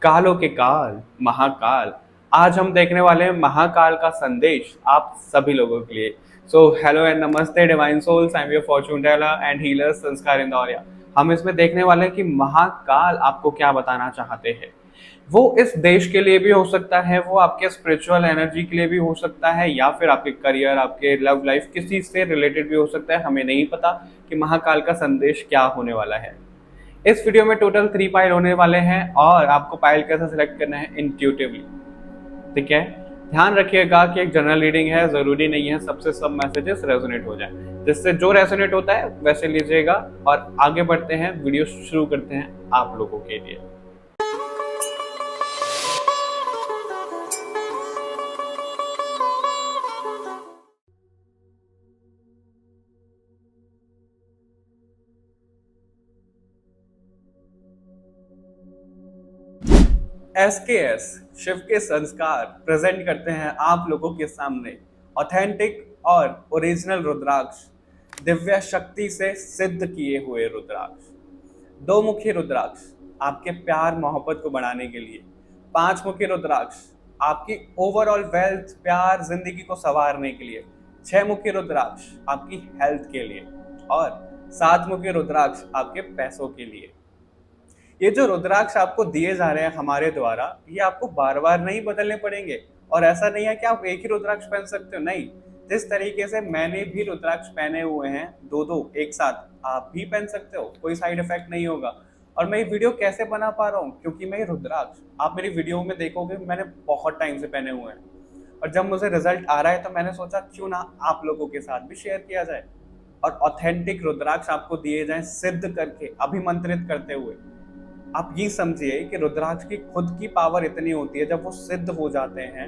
कालों के काल महाकाल। आज हम देखने वाले हैं महाकाल का संदेश आप सभी लोगों के लिए। सो हेलो एंड नमस्ते divine souls, I am your fortune teller and healer Sanskar Indoria. हम इसमें देखने वाले हैं कि महाकाल आपको क्या बताना चाहते हैं। वो इस देश के लिए भी हो सकता है, वो आपके स्पिरिचुअल एनर्जी के लिए भी हो सकता है, या फिर आपके करियर, आपके लव लाइफ, किसी से रिलेटेड भी हो सकता है। हमें नहीं पता कि महाकाल का संदेश क्या होने वाला है। इस वीडियो में टोटल 3 पाइल होने वाले हैं और आपको पाइल कैसे सिलेक्ट करना है इंट्यूटिवली। ठीक है, ध्यान रखिएगा कि एक जनरल रीडिंग है, जरूरी नहीं है सबसे सब मैसेजेस रेजोनेट हो जाए। जिससे जो रेजोनेट होता है वैसे लीजिएगा और आगे बढ़ते हैं, वीडियो शुरू करते हैं आप लोगों के लिए। SKS शिव के संस्कार प्रेजेंट करते हैं आप लोगों के सामने ऑथेंटिक और ओरिजिनल रुद्राक्ष, दिव्य शक्ति से सिद्ध किए हुए रुद्राक्ष। 2 मुखी रुद्राक्ष आपके प्यार मोहब्बत को बढ़ाने के लिए, 5 मुखी रुद्राक्ष आपकी ओवरऑल वेल्थ, प्यार, जिंदगी को संवारने के लिए, 6 मुखी रुद्राक्ष आपकी हेल्थ के लिए और 7 मुखी रुद्राक्ष आपके पैसों के लिए। ये जो रुद्राक्ष आपको दिए जा रहे हैं हमारे द्वारा, ये आपको बार बार नहीं बदलने पड़ेंगे। और ऐसा नहीं है कि आप एक ही रुद्राक्ष पहन सकते हो, नहीं। जिस तरीके से मैंने भी रुद्राक्ष पहने हुए हैं, 2-2 एक साथ, आप भी पहन सकते हो, कोई साइड इफेक्ट नहीं होगा। और मैं ये वीडियो कैसे बना पा रहा हूँ, क्योंकि मैं ये रुद्राक्ष आप मेरी वीडियो में देखोगे मैंने बहुत टाइम से पहने हुए हैं। और जब मुझे रिजल्ट आ रहा है तो मैंने सोचा क्यों ना आप लोगों के साथ भी शेयर किया जाए और ऑथेंटिक रुद्राक्ष आपको दिए जाए, सिद्ध करके, अभिमंत्रित करते हुए। आप ये समझिए कि रुद्राक्ष की खुद की पावर इतनी होती है, जब वो सिद्ध हो जाते हैं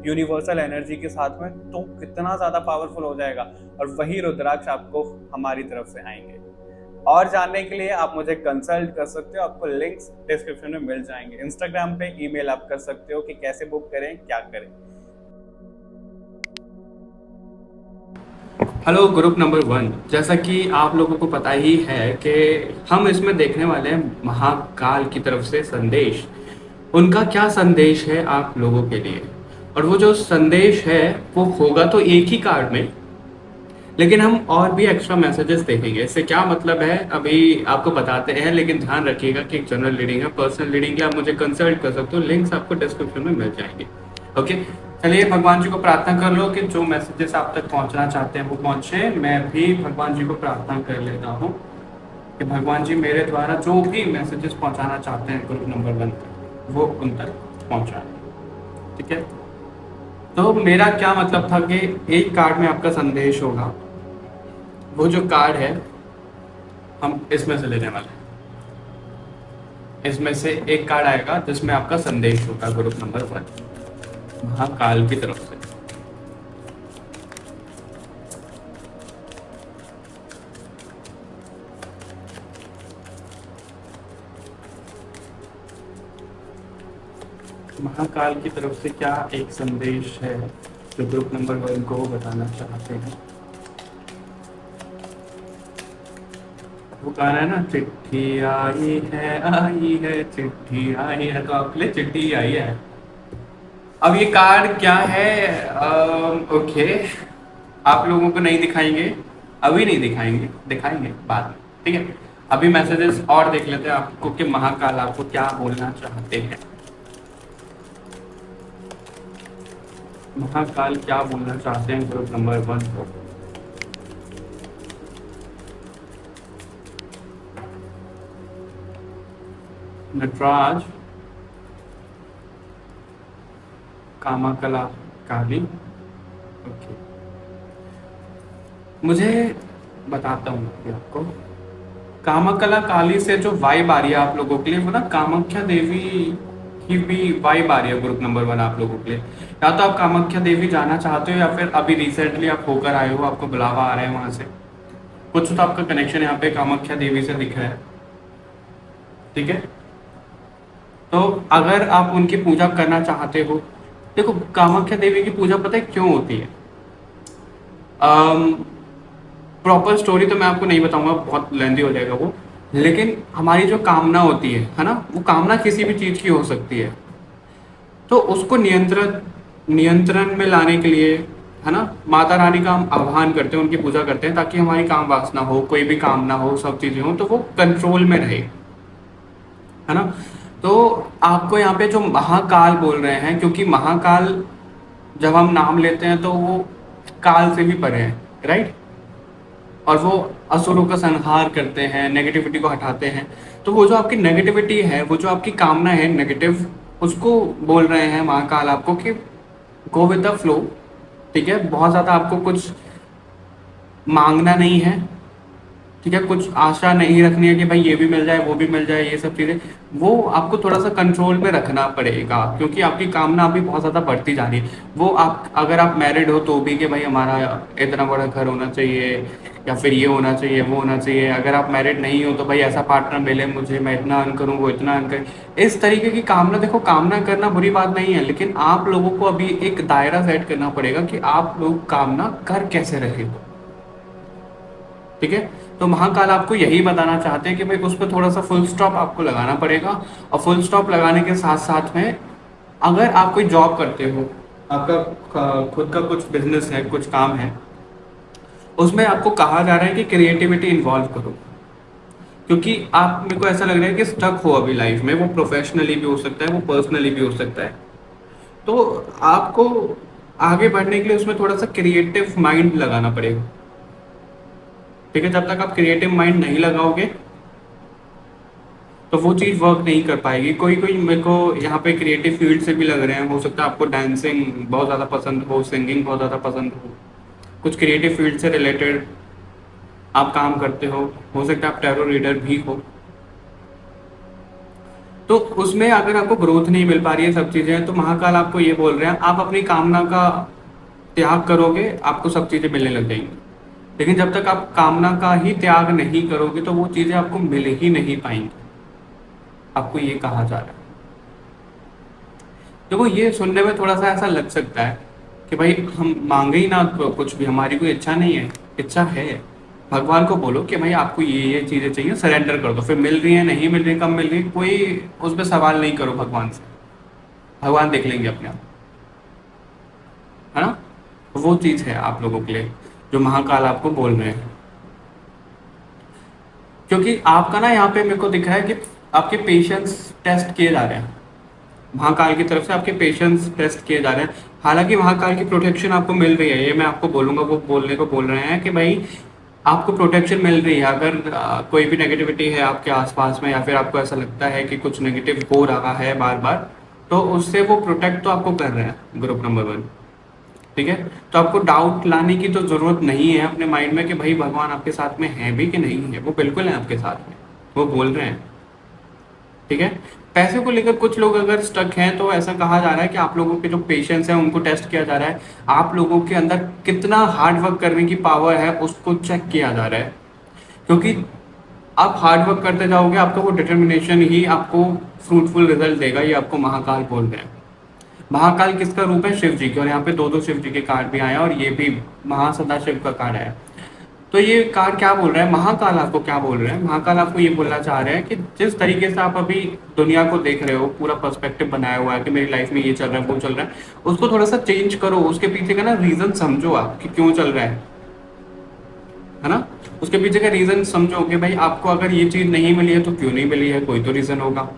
यूनिवर्सल एनर्जी के साथ में, तो कितना ज्यादा पावरफुल हो जाएगा। और वही रुद्राक्ष आपको हमारी तरफ से आएंगे। और जानने के लिए आप मुझे कंसल्ट कर सकते हो, आपको लिंक्स डिस्क्रिप्शन में मिल जाएंगे। इंस्टाग्राम पे ईमेल आप कर सकते हो कि कैसे बुक करें, क्या करें। हेलो ग्रुप नंबर 1, जैसा कि आप लोगों को पता ही है कि हम इसमें देखने वाले हैं महाकाल की तरफ से संदेश। उनका क्या संदेश है आप लोगों के लिए, और वो जो संदेश है वो होगा तो एक ही कार्ड में, लेकिन हम और भी एक्स्ट्रा मैसेजेस देखेंगे। इससे क्या मतलब है अभी आपको बताते हैं, लेकिन ध्यान रखिएगा कि एक जनरल रीडिंग है। पर्सनल रीडिंग के आप मुझे कंसल्ट कर सकते हो, लिंक्स आपको डिस्क्रिप्शन में मिल जाएंगे। ओके, चलिए भगवान जी को प्रार्थना कर लो कि जो मैसेजेस आप तक पहुंचना चाहते हैं वो पहुंचे। मैं भी भगवान जी को प्रार्थना कर लेता हूं कि भगवान जी मेरे द्वारा जो भी मैसेजेस पहुंचाना चाहते हैं ग्रुप नंबर 1 तक, वो उन तक पहुंचाएं। ठीक है, तो मेरा क्या मतलब था कि एक कार्ड में आपका संदेश होगा। वो जो कार्ड है हम इसमें से लेने वाले हैं। इसमें से एक कार्ड आएगा जिसमें आपका संदेश होगा ग्रुप नंबर 1 महाकाल की तरफ से। महाकाल की तरफ से क्या एक संदेश है जो ग्रुप नंबर 1 को बताना चाहते हैं। वो गाना है ना, चिट्ठी आई है चिट्ठी आई है, तो आपके लिए चिट्ठी आई है। अब ये कार्ड क्या है, ओके, आप लोगों को नहीं दिखाएंगे, अभी नहीं दिखाएंगे, दिखाएंगे बाद में। ठीक है, अभी मैसेजेस और देख लेते हैं आपको कि महाकाल आपको क्या बोलना चाहते हैं। महाकाल क्या बोलना चाहते हैं ग्रुप नंबर 1 को। नटराज, कामाकला काली। ओके, मुझे बताता हूँ आपको, कामाकला काली से जो वाइब आ रही है आप लोगों के लिए, वो ना कामाख्या देवी की भी वाइब आ रही है ग्रुप नंबर 1 आप लोगों के लिए। या तो आप कामाख्या देवी जाना चाहते हो, या फिर अभी रिसेंटली आप होकर आए हो, आपको बुलावा आ रहा है वहां से, कुछ तो आपका कनेक्शन यहाँ पे कामाख्या देवी से दिख रहा है। ठीक है, तो अगर आप उनकी पूजा करना चाहते हो, देखो कामाख्या देवी की पूजा पता है क्यों होती है। प्रॉपर स्टोरी तो मैं आपको नहीं बताऊंगा, बहुत लेंदी हो जाएगा वो, लेकिन हमारी जो कामना होती है ना, वो कामना किसी भी चीज़ की हो सकती है। तो उसको नियंत्रण नियंत्रण में लाने के लिए, है ना, माता रानी का हम आह्वान करते हैं, उनकी पूजा करते हैं, ताकि हमारी काम वासना हो, कोई भी काम ना हो, सब चीज़ें हो तो वो कंट्रोल में रहे, है ना। तो आपको यहाँ पे जो महाकाल बोल रहे हैं, क्योंकि महाकाल जब हम नाम लेते हैं तो वो काल से भी परे है, राइट। और वो असुरों का संहार करते हैं, नेगेटिविटी को हटाते हैं। तो वो जो आपकी नेगेटिविटी है, वो जो आपकी कामना है नेगेटिव, उसको बोल रहे हैं महाकाल आपको कि गो विद द फ्लो। ठीक है, बहुत ज़्यादा आपको कुछ मांगना नहीं है, ठीक है, कुछ आशा नहीं रखनी है कि भाई ये भी मिल जाए, वो भी मिल जाए, ये सब चीज़ें वो आपको थोड़ा सा कंट्रोल में रखना पड़ेगा, क्योंकि आपकी कामना अभी बहुत ज़्यादा बढ़ती जा रही है। वो आप अगर आप मैरिड हो तो भी कि भाई हमारा इतना बड़ा घर होना चाहिए, या फिर ये होना चाहिए, वो होना चाहिए। अगर आप मैरिड नहीं हो तो भाई ऐसा पार्टनर मिले मुझे, मैं इतना अर्न करूँ, वो इतना अर्न करे, इस तरीके की कामना। देखो, कामना करना बुरी बात नहीं है, लेकिन आप लोगों को अभी एक दायरा सेट करना पड़ेगा कि आप लोग कामना कर कैसे रहे हो, ठीक है। तो महाकाल आपको यही बताना चाहते हैं कि भाई उस पर थोड़ा सा फुल स्टॉप आपको लगाना पड़ेगा। और फुल स्टॉप लगाने के साथ साथ में, अगर आप कोई जॉब करते हो, आपका खुद का कुछ बिजनेस है, कुछ काम है, उसमें आपको कहा जा रहा है कि क्रिएटिविटी इन्वॉल्व करो। क्योंकि आप, मेरे को ऐसा लग रहा है कि स्टक हो अभी लाइफ में, वो प्रोफेशनली भी हो सकता है, वो पर्सनली भी हो सकता है। तो आपको आगे बढ़ने के लिए उसमें थोड़ा सा क्रिएटिव माइंड लगाना पड़ेगा, ठीक है। जब तक आप क्रिएटिव माइंड नहीं लगाओगे तो वो चीज़ वर्क नहीं कर पाएगी। कोई कोई मेरे को यहाँ पे क्रिएटिव फील्ड से भी लग रहे हैं, हो सकता है आपको डांसिंग बहुत ज़्यादा पसंद हो, सिंगिंग बहुत ज़्यादा पसंद हो, कुछ क्रिएटिव फील्ड से रिलेटेड आप काम करते हो सकता है आप टैरो रीडर भी हो। तो उसमें अगर आपको ग्रोथ नहीं मिल पा रही है, सब चीज़ें, तो महाकाल आपको ये बोल रहे हैं, आप अपनी कामना का त्याग करोगे, आपको सब चीज़ें मिलने लग जाएंगी। लेकिन जब तक आप कामना का ही त्याग नहीं करोगे तो वो चीज़ें आपको मिल ही नहीं पाएंगी, आपको ये कहा जा रहा है। देखो, ये सुनने में थोड़ा सा ऐसा लग सकता है कि भाई हम मांगे ही ना तो कुछ भी, हमारी कोई इच्छा नहीं है। इच्छा है, भगवान को बोलो कि भाई आपको ये चीज़ें चाहिए, सरेंडर कर दो। फिर मिल रही है, नहीं मिल रही, कब मिल रही, कोई उस पर सवाल नहीं करो भगवान से, भगवान देख लेंगे अपने आप, है ना। तो वो चीज़ है आप लोगों के लिए जो महाकाल आपको बोल रहे हैं। क्योंकि आपका ना यहाँ पे मेरे को दिख रहा है कि आपके पेशेंस टेस्ट किए जा रहे हैं, महाकाल की तरफ से आपके पेशेंस टेस्ट किए जा रहे हैं। हालांकि महाकाल की प्रोटेक्शन आपको मिल रही है, ये मैं आपको बोलूंगा, वो बोलने को बोल रहे हैं कि भाई आपको प्रोटेक्शन मिल रही है। अगर कोई भी नेगेटिविटी है आपके आसपास में, या फिर आपको ऐसा लगता है कि कुछ नेगेटिव हो रहा है बार बार, तो उससे वो प्रोटेक्ट तो आपको कर रहे हैं, ग्रुप नंबर 1, ठीक है। तो आपको डाउट लाने की तो ज़रूरत नहीं है अपने माइंड में कि भाई भगवान आपके साथ में है भी कि नहीं है, वो बिल्कुल है आपके साथ में, वो बोल रहे हैं, ठीक है। पैसे को लेकर कुछ लोग अगर स्टक हैं तो ऐसा कहा जा रहा है कि आप लोगों के जो पेशेंस हैं उनको टेस्ट किया जा रहा है, आप लोगों के अंदर कितना हार्ड वर्क करने की पावर है उसको चेक किया जा रहा है। क्योंकि आप हार्ड वर्क करते जाओगे, आपका वो डिटर्मिनेशन ही आपको फ्रूटफुल रिजल्ट देगा, ये आपको महाकाल बोल रहे हैं। महाकाल किसका रूप है? शिव जी के। और यहाँ पे दो शिव जी के कार्ड भी आए हैं, और ये भी महासदाशिव का कार्ड है। तो ये कार्ड क्या बोल रहा है, महाकाल आपको क्या बोल रहे हैं? महाकाल आपको ये बोलना चाह रहे हैं कि जिस तरीके से आप अभी दुनिया को देख रहे हो, पूरा पर्सपेक्टिव बनाया हुआ है कि मेरी लाइफ में ये चल रहा है, वो चल रहा है, उसको थोड़ा सा चेंज करो। उसके पीछे का ना रीजन समझो आप कि क्यों चल रहा है ना। उसके पीछे का रीजन समझो कि भाई आपको अगर ये चीज नहीं मिली है तो क्यों नहीं मिली है, कोई तो रीजन होगा।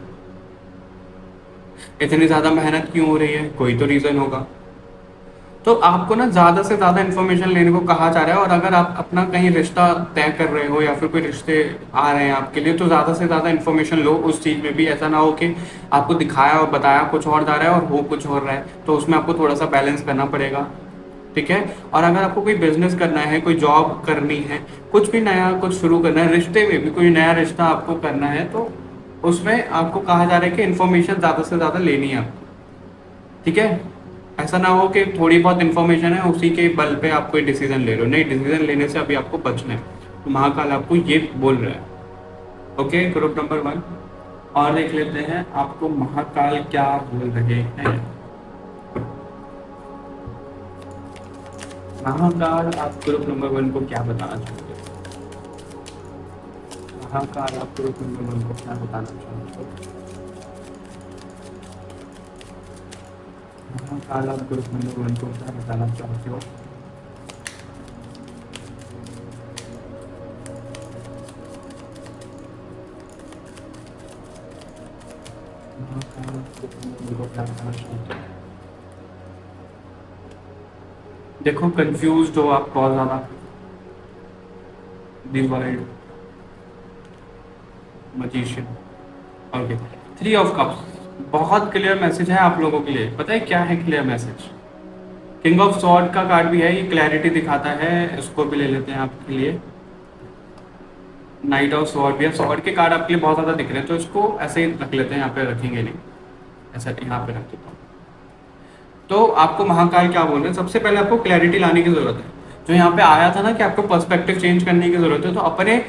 इतनी ज्यादा मेहनत क्यों हो रही है, कोई तो रीजन होगा। तो आपको ना ज़्यादा से ज़्यादा इन्फॉर्मेशन लेने को कहा जा रहा है। और अगर आप अपना कहीं रिश्ता तय कर रहे हो या फिर कोई रिश्ते आ रहे हैं आपके लिए, तो ज़्यादा से ज़्यादा इन्फॉर्मेशन लो उस चीज़ में भी। ऐसा ना हो कि आपको दिखाया और बताया कुछ और जा रहा है और हो कुछ और रहा है, तो उसमें आपको थोड़ा सा बैलेंस करना पड़ेगा, ठीक है। और अगर आपको कोई बिजनेस करना है, कोई जॉब करनी है, कुछ भी नया कुछ शुरू करना है, रिश्ते में भी कोई नया रिश्ता आपको करना है, तो उसमें आपको कहा जा रहा है कि इन्फॉर्मेशन ज़्यादा से ज़्यादा लेनी है आपको, ठीक है। ऐसा ना हो कि थोड़ी बहुत इन्फॉर्मेशन है उसी के बल पे आप कोई डिसीजन ले रहे हो, नहीं, डिसीजन लेने से अभी आपको बचना है। तो महाकाल आपको ये बोल रहा है। ओके, ग्रुप नंबर 1 और देख लेते हैं आपको महाकाल क्या बोल रहे हैं। महाकाल आप ग्रुप नंबर 1 को क्या बताना चाहते हैं? महाकाल आप ग्रुप नंबर 1 को क्या बताना चाहते हो? महाकाल आप ग्रुप नंबर 1 को क्या बताना चाहते हो? महाकाल आप ग्रुप नंबर 1 को क्या बताना चाहते हो? देखो कंफ्यूज हो आप बहुत ज़्यादा। The world magician. Okay, 3 of cups बहुत क्लियर मैसेज है आप लोगों के लिए। पता है क्या है clear message? King of sword का कार्ड भी है, ये क्लैरिटी दिखाता है। इसको भी ले लेते हैं आपके लिए। नाइट ऑफ सॉर्ड भी है। सॉर्ड के कार्ड आपके लिए बहुत ज़्यादा दिख रहे हैं, तो इसको ऐसे ही रख लेते हैं, यहाँ पे रखेंगे नहीं, ऐसा यहाँ पे रख देता हूँ। तो आपको महाकाल क्या बोल रहे हैं? सबसे पहले आपको क्लैरिटी लाने की जरूरत है। जो यहाँ पे आया था ना कि आपको पर्सपेक्टिव चेंज करने की जरूरत है, तो अपने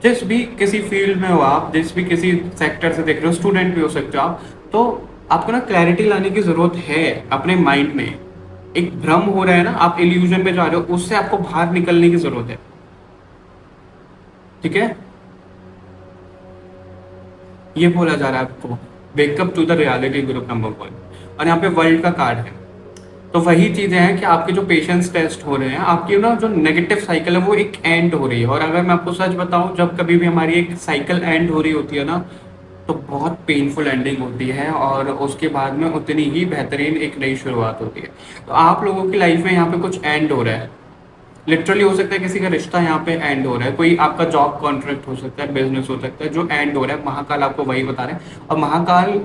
जिस भी किसी फील्ड में हो आप, जिस भी किसी सेक्टर से देख रहे हो, स्टूडेंट भी हो सकते हो आप, तो आपको ना क्लैरिटी लाने की जरूरत है अपने माइंड में। एक भ्रम हो रहा है ना, आप इल्यूजन पे जा रहे हो, उससे आपको बाहर निकलने की जरूरत है। ठीक है, ये बोला जा रहा है आपको, wake up to the reality group number 1। और यहाँ पे वर्ल्ड का कार्ड है, तो वही चीजें हैं कि आपके जो पेशेंस टेस्ट हो रहे हैं, आपकी ना जो नेगेटिव साइकिल है वो एक एंड हो रही है। और अगर मैं आपको सच बताऊं, जब कभी भी हमारी एक साइकिल एंड हो रही होती है ना, तो बहुत पेनफुल एंडिंग होती है, और उसके बाद में उतनी ही बेहतरीन एक नई शुरुआत होती है। तो आप लोगों की लाइफ में यहाँ पे कुछ एंड हो रहा है। लिटरली हो सकता है किसी का रिश्ता यहाँ पे एंड हो रहा है, कोई आपका जॉब कॉन्ट्रैक्ट हो सकता है, बिजनेस हो सकता है, जो एंड हो रहा है। महाकाल आपको वही बता रहे हैं। और महाकाल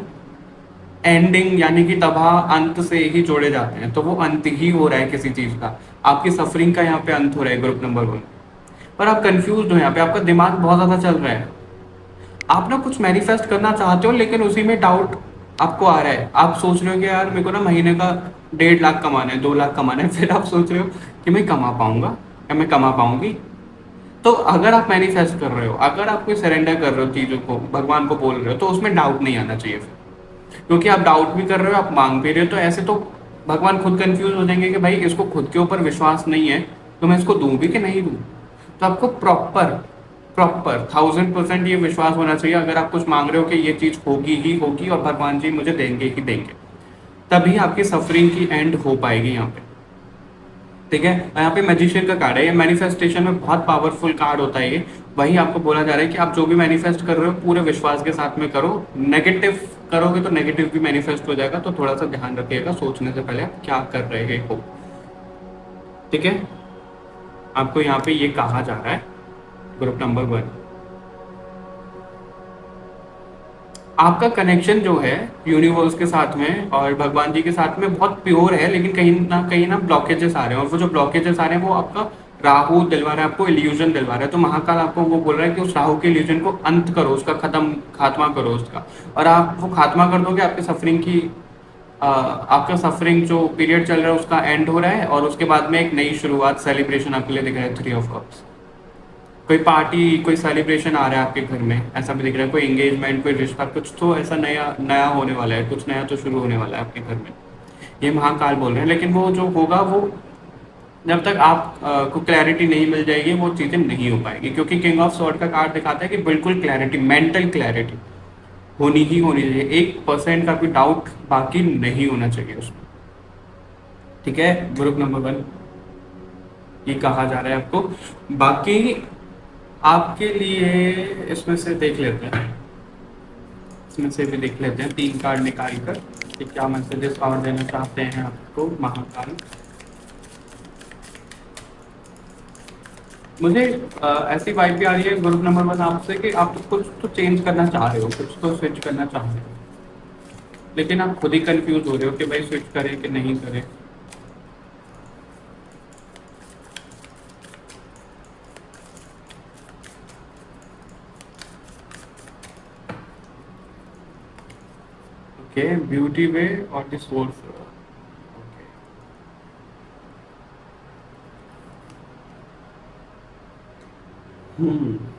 एंडिंग यानी कि तबाह अंत से ही जोड़े जाते हैं, तो वो अंत ही हो रहा है किसी चीज का। आपकी सफरिंग का यहाँ पे अंत हो रहा है ग्रुप नंबर 1। पर आप कंफ्यूज हो, यहाँ पे आपका दिमाग बहुत ज्यादा चल रहा है। आप ना कुछ मैनिफेस्ट करना चाहते हो, लेकिन उसी में डाउट आपको आ रहा है। आप सोच रहे हो कि यार मेरे को ना महीने का 1.5 लाख कमाना है, 2 लाख कमाना है। फिर आप सोच रहे हो कि मैं कमा पाऊंगा या मैं कमा पाऊंगी। तो अगर आप मैनिफेस्ट कर रहे हो, अगर आप कोई सरेंडर कर रहे हो चीजों को, भगवान को बोल रहे हो, तो उसमें डाउट नहीं आना चाहिए फिर। क्योंकि आप डाउट भी कर रहे हो, आप मांग भी रहे हो, तो ऐसे तो भगवान खुद कंफ्यूज हो जाएंगे कि भाई इसको खुद के ऊपर विश्वास नहीं है, तो मैं इसको दूं भी कि नहीं दूं। तो आपको प्रॉपर 1000% ये विश्वास होना चाहिए। अगर आप कुछ मांग रहे हो कि ये चीज होगी ही होगी और भगवान जी मुझे देंगे ही देंगे, तभी आपकी सफरिंग की एंड हो पाएगी यहाँ पे। ठीक है, यहाँ पे मैजिशियन का कार्ड है। ये मैनिफेस्टेशन में बहुत पावरफुल कार्ड होता है। ये वही आपको बोला जा रहा है कि आप जो भी मैनिफेस्ट कर रहे हो पूरे विश्वास के साथ में करो। नेगेटिव करोगे तो नेगेटिव भी मैनिफेस्ट हो जाएगा, तो थोड़ा सा ध्यान रखिएगा सोचने से पहले आप क्या कर रहे हो। ठीक है, आपको यहाँ पे ये कहा जा रहा है ग्रुप नंबर 1, आपका कनेक्शन जो है यूनिवर्स के साथ में और भगवान जी के साथ में बहुत प्योर है, लेकिन कहीं ना ब्लॉकेजेस आ रहे हैं। और वो जो ब्लॉकेजेस आ रहे हैं वो आपका राहु दिलवा रहा है, आपको इल्यूजन दिलवा रहा है। तो महाकाल आपको वो बोल रहा है कि उस राहु के इल्यूजन को अंत करो, उसका खात्मा करो उसका। और आप वो खात्मा कर दोगे, आपके सफरिंग की आपका सफरिंग जो पीरियड चल रहा है उसका एंड हो रहा है, और उसके बाद में एक नई शुरुआत, सेलिब्रेशन आपके लिए दिख रहा है। 3 ऑफ कप्स, कोई पार्टी, कोई सेलिब्रेशन आ रहा है आपके घर में, ऐसा भी दिख रहा है। कोई एंगेजमेंट, कोई रिश्ता, कुछ तो ऐसा नया नया होने वाला है, कुछ नया तो शुरू होने वाला है आपके घर में। ये महाकाल बोल रहे हैं। लेकिन वो जो होगा, वो जब तक आप को क्लैरिटी नहीं मिल जाएगी वो चीज़ें नहीं हो पाएगी। क्योंकि किंग ऑफ सॉर्ड का कार्ड दिखाता है कि बिल्कुल क्लैरिटी, मेंटल क्लैरिटी होनी ही होनी चाहिए। 1% का भी डाउट बाकी नहीं होना चाहिए उसमें। ठीक है, ग्रुप नंबर 1 ये कहा जा रहा है आपको। बाकी आपके लिए इसमें से देख लेते हैं, इसमें से भी देख लेते हैं 3 कार्ड निकाल कर कि क्या मैसेजेस और देना चाहते हैं आपको महाकाल। मुझे ऐसी वाइब भी आ रही है ग्रुप नंबर 1 आपसे कि आप कुछ तो चेंज करना चाह रहे हो, कुछ तो स्विच करना चाह रहे हो, लेकिन आप खुद ही कंफ्यूज हो रहे हो कि भाई स्विच करें कि नहीं करें। ओके, ब्यूटी वे और the soul floor.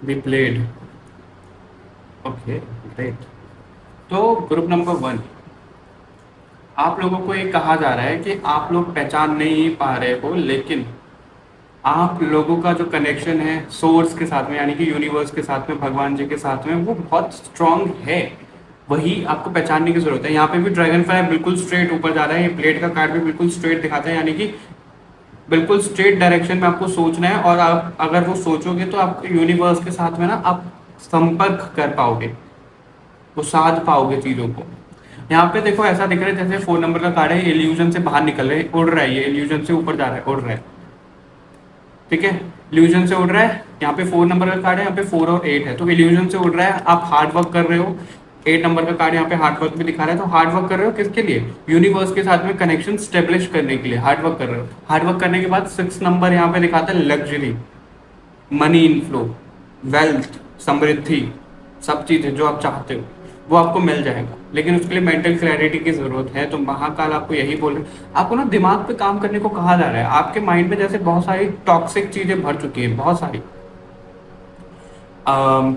Be played. Okay great. तो ग्रुप नंबर 1 आप लोगों को ये कहा जा रहा है कि आप लोग पहचान नहीं पा रहे हो, लेकिन आप लोगों का जो कनेक्शन है सोर्स के साथ में, यानी कि यूनिवर्स के साथ में, भगवान जी के साथ में, वो बहुत स्ट्रांग है। वही आपको पहचानने की जरूरत है। यहाँ पे भी ड्रैगन फ्लाई बिल्कुल स्ट्रेट ऊपर जा रहा है, ये प्लेट का कार्ड भी बिल्कुल स्ट्रेट दिखाता है, यानी कि बिल्कुल स्ट्रेट डायरेक्शन में आपको सोचना है। और आप अगर वो सोचोगे तो आप यूनिवर्स के साथ में ना आप संपर्क कर पाओगे, वो साध पाओगे चीज़ों को। यहाँ पे देखो ऐसा दिख रहा है जैसे 4 नंबर का कार्ड है, इल्यूजन से बाहर निकल रहे, उड़ रहा है, ये इल्यूजन से ऊपर जा रहा है, उड़ रहा है, ठीक है, इल्यूजन से उड़ रहा है। यहाँ पे 4 नंबर का कार्ड है, यहाँ पे 4 और 8 है, तो इल्यूजन से उड़ रहा है, आप हार्ड वर्क कर रहे हो। 8 नंबर का कार्ड यहाँ पे हार्ड वर्क भी दिखा रहा है, तो हार्ड वर्क कर रहे हो किसके लिए? यूनिवर्स के साथ में कनेक्शन स्टेब्लिश करने के लिए हार्ड वर्क कर रहे हो। हार्ड वर्क करने के बाद 6 नंबर यहाँ पे दिखाता है लग्जरी, मनी इनफ्लो, वेल्थ, समृद्धि, सब चीजें जो आप चाहते हो वो आपको मिल जाएगा, लेकिन उसके लिए मेंटल क्लैरिटी की जरूरत है। तो महाकाल आपको यही बोल रहे हैं, आपको ना दिमाग पे काम करने को कहा जा रहा है। आपके माइंड में जैसे बहुत सारी टॉक्सिक चीजें भर चुकी है, बहुत सारी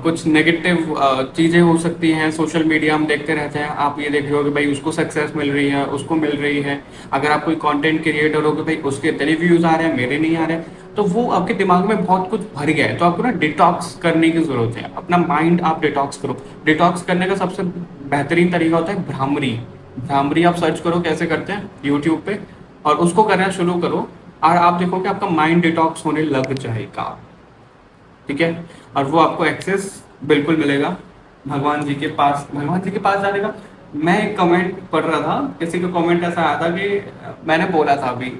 कुछ नेगेटिव चीजें हो सकती हैं। सोशल मीडिया हम देखते रहते हैं, आप ये देख रहे हो कि भाई उसको सक्सेस मिल रही है, उसको मिल रही है। अगर आप कोई कंटेंट क्रिएटर हो कि भाई उसके इतने व्यूज आ रहे हैं, मेरे नहीं आ रहे, तो वो आपके दिमाग में बहुत कुछ भर गया है। तो आपको ना डिटॉक्स करने की जरूरत है, अपना माइंड आप डिटॉक्स करो। डिटॉक्स करने का सबसे बेहतरीन तरीका होता है भ्रामरी। भ्रामरी आप सर्च करो कैसे करते हैं यूट्यूब पे, और उसको करना शुरू करो, और आप देखो कि आपका माइंड डिटॉक्स होने लग जाएगा, ठीक है। और वो आपको एक्सेस बिल्कुल मिलेगा भगवान जी के पास। भगवान जी के पास जाने का, मैं एक कमेंट पढ़ रहा था, किसी का कमेंट ऐसा आया था कि मैंने बोला था अभी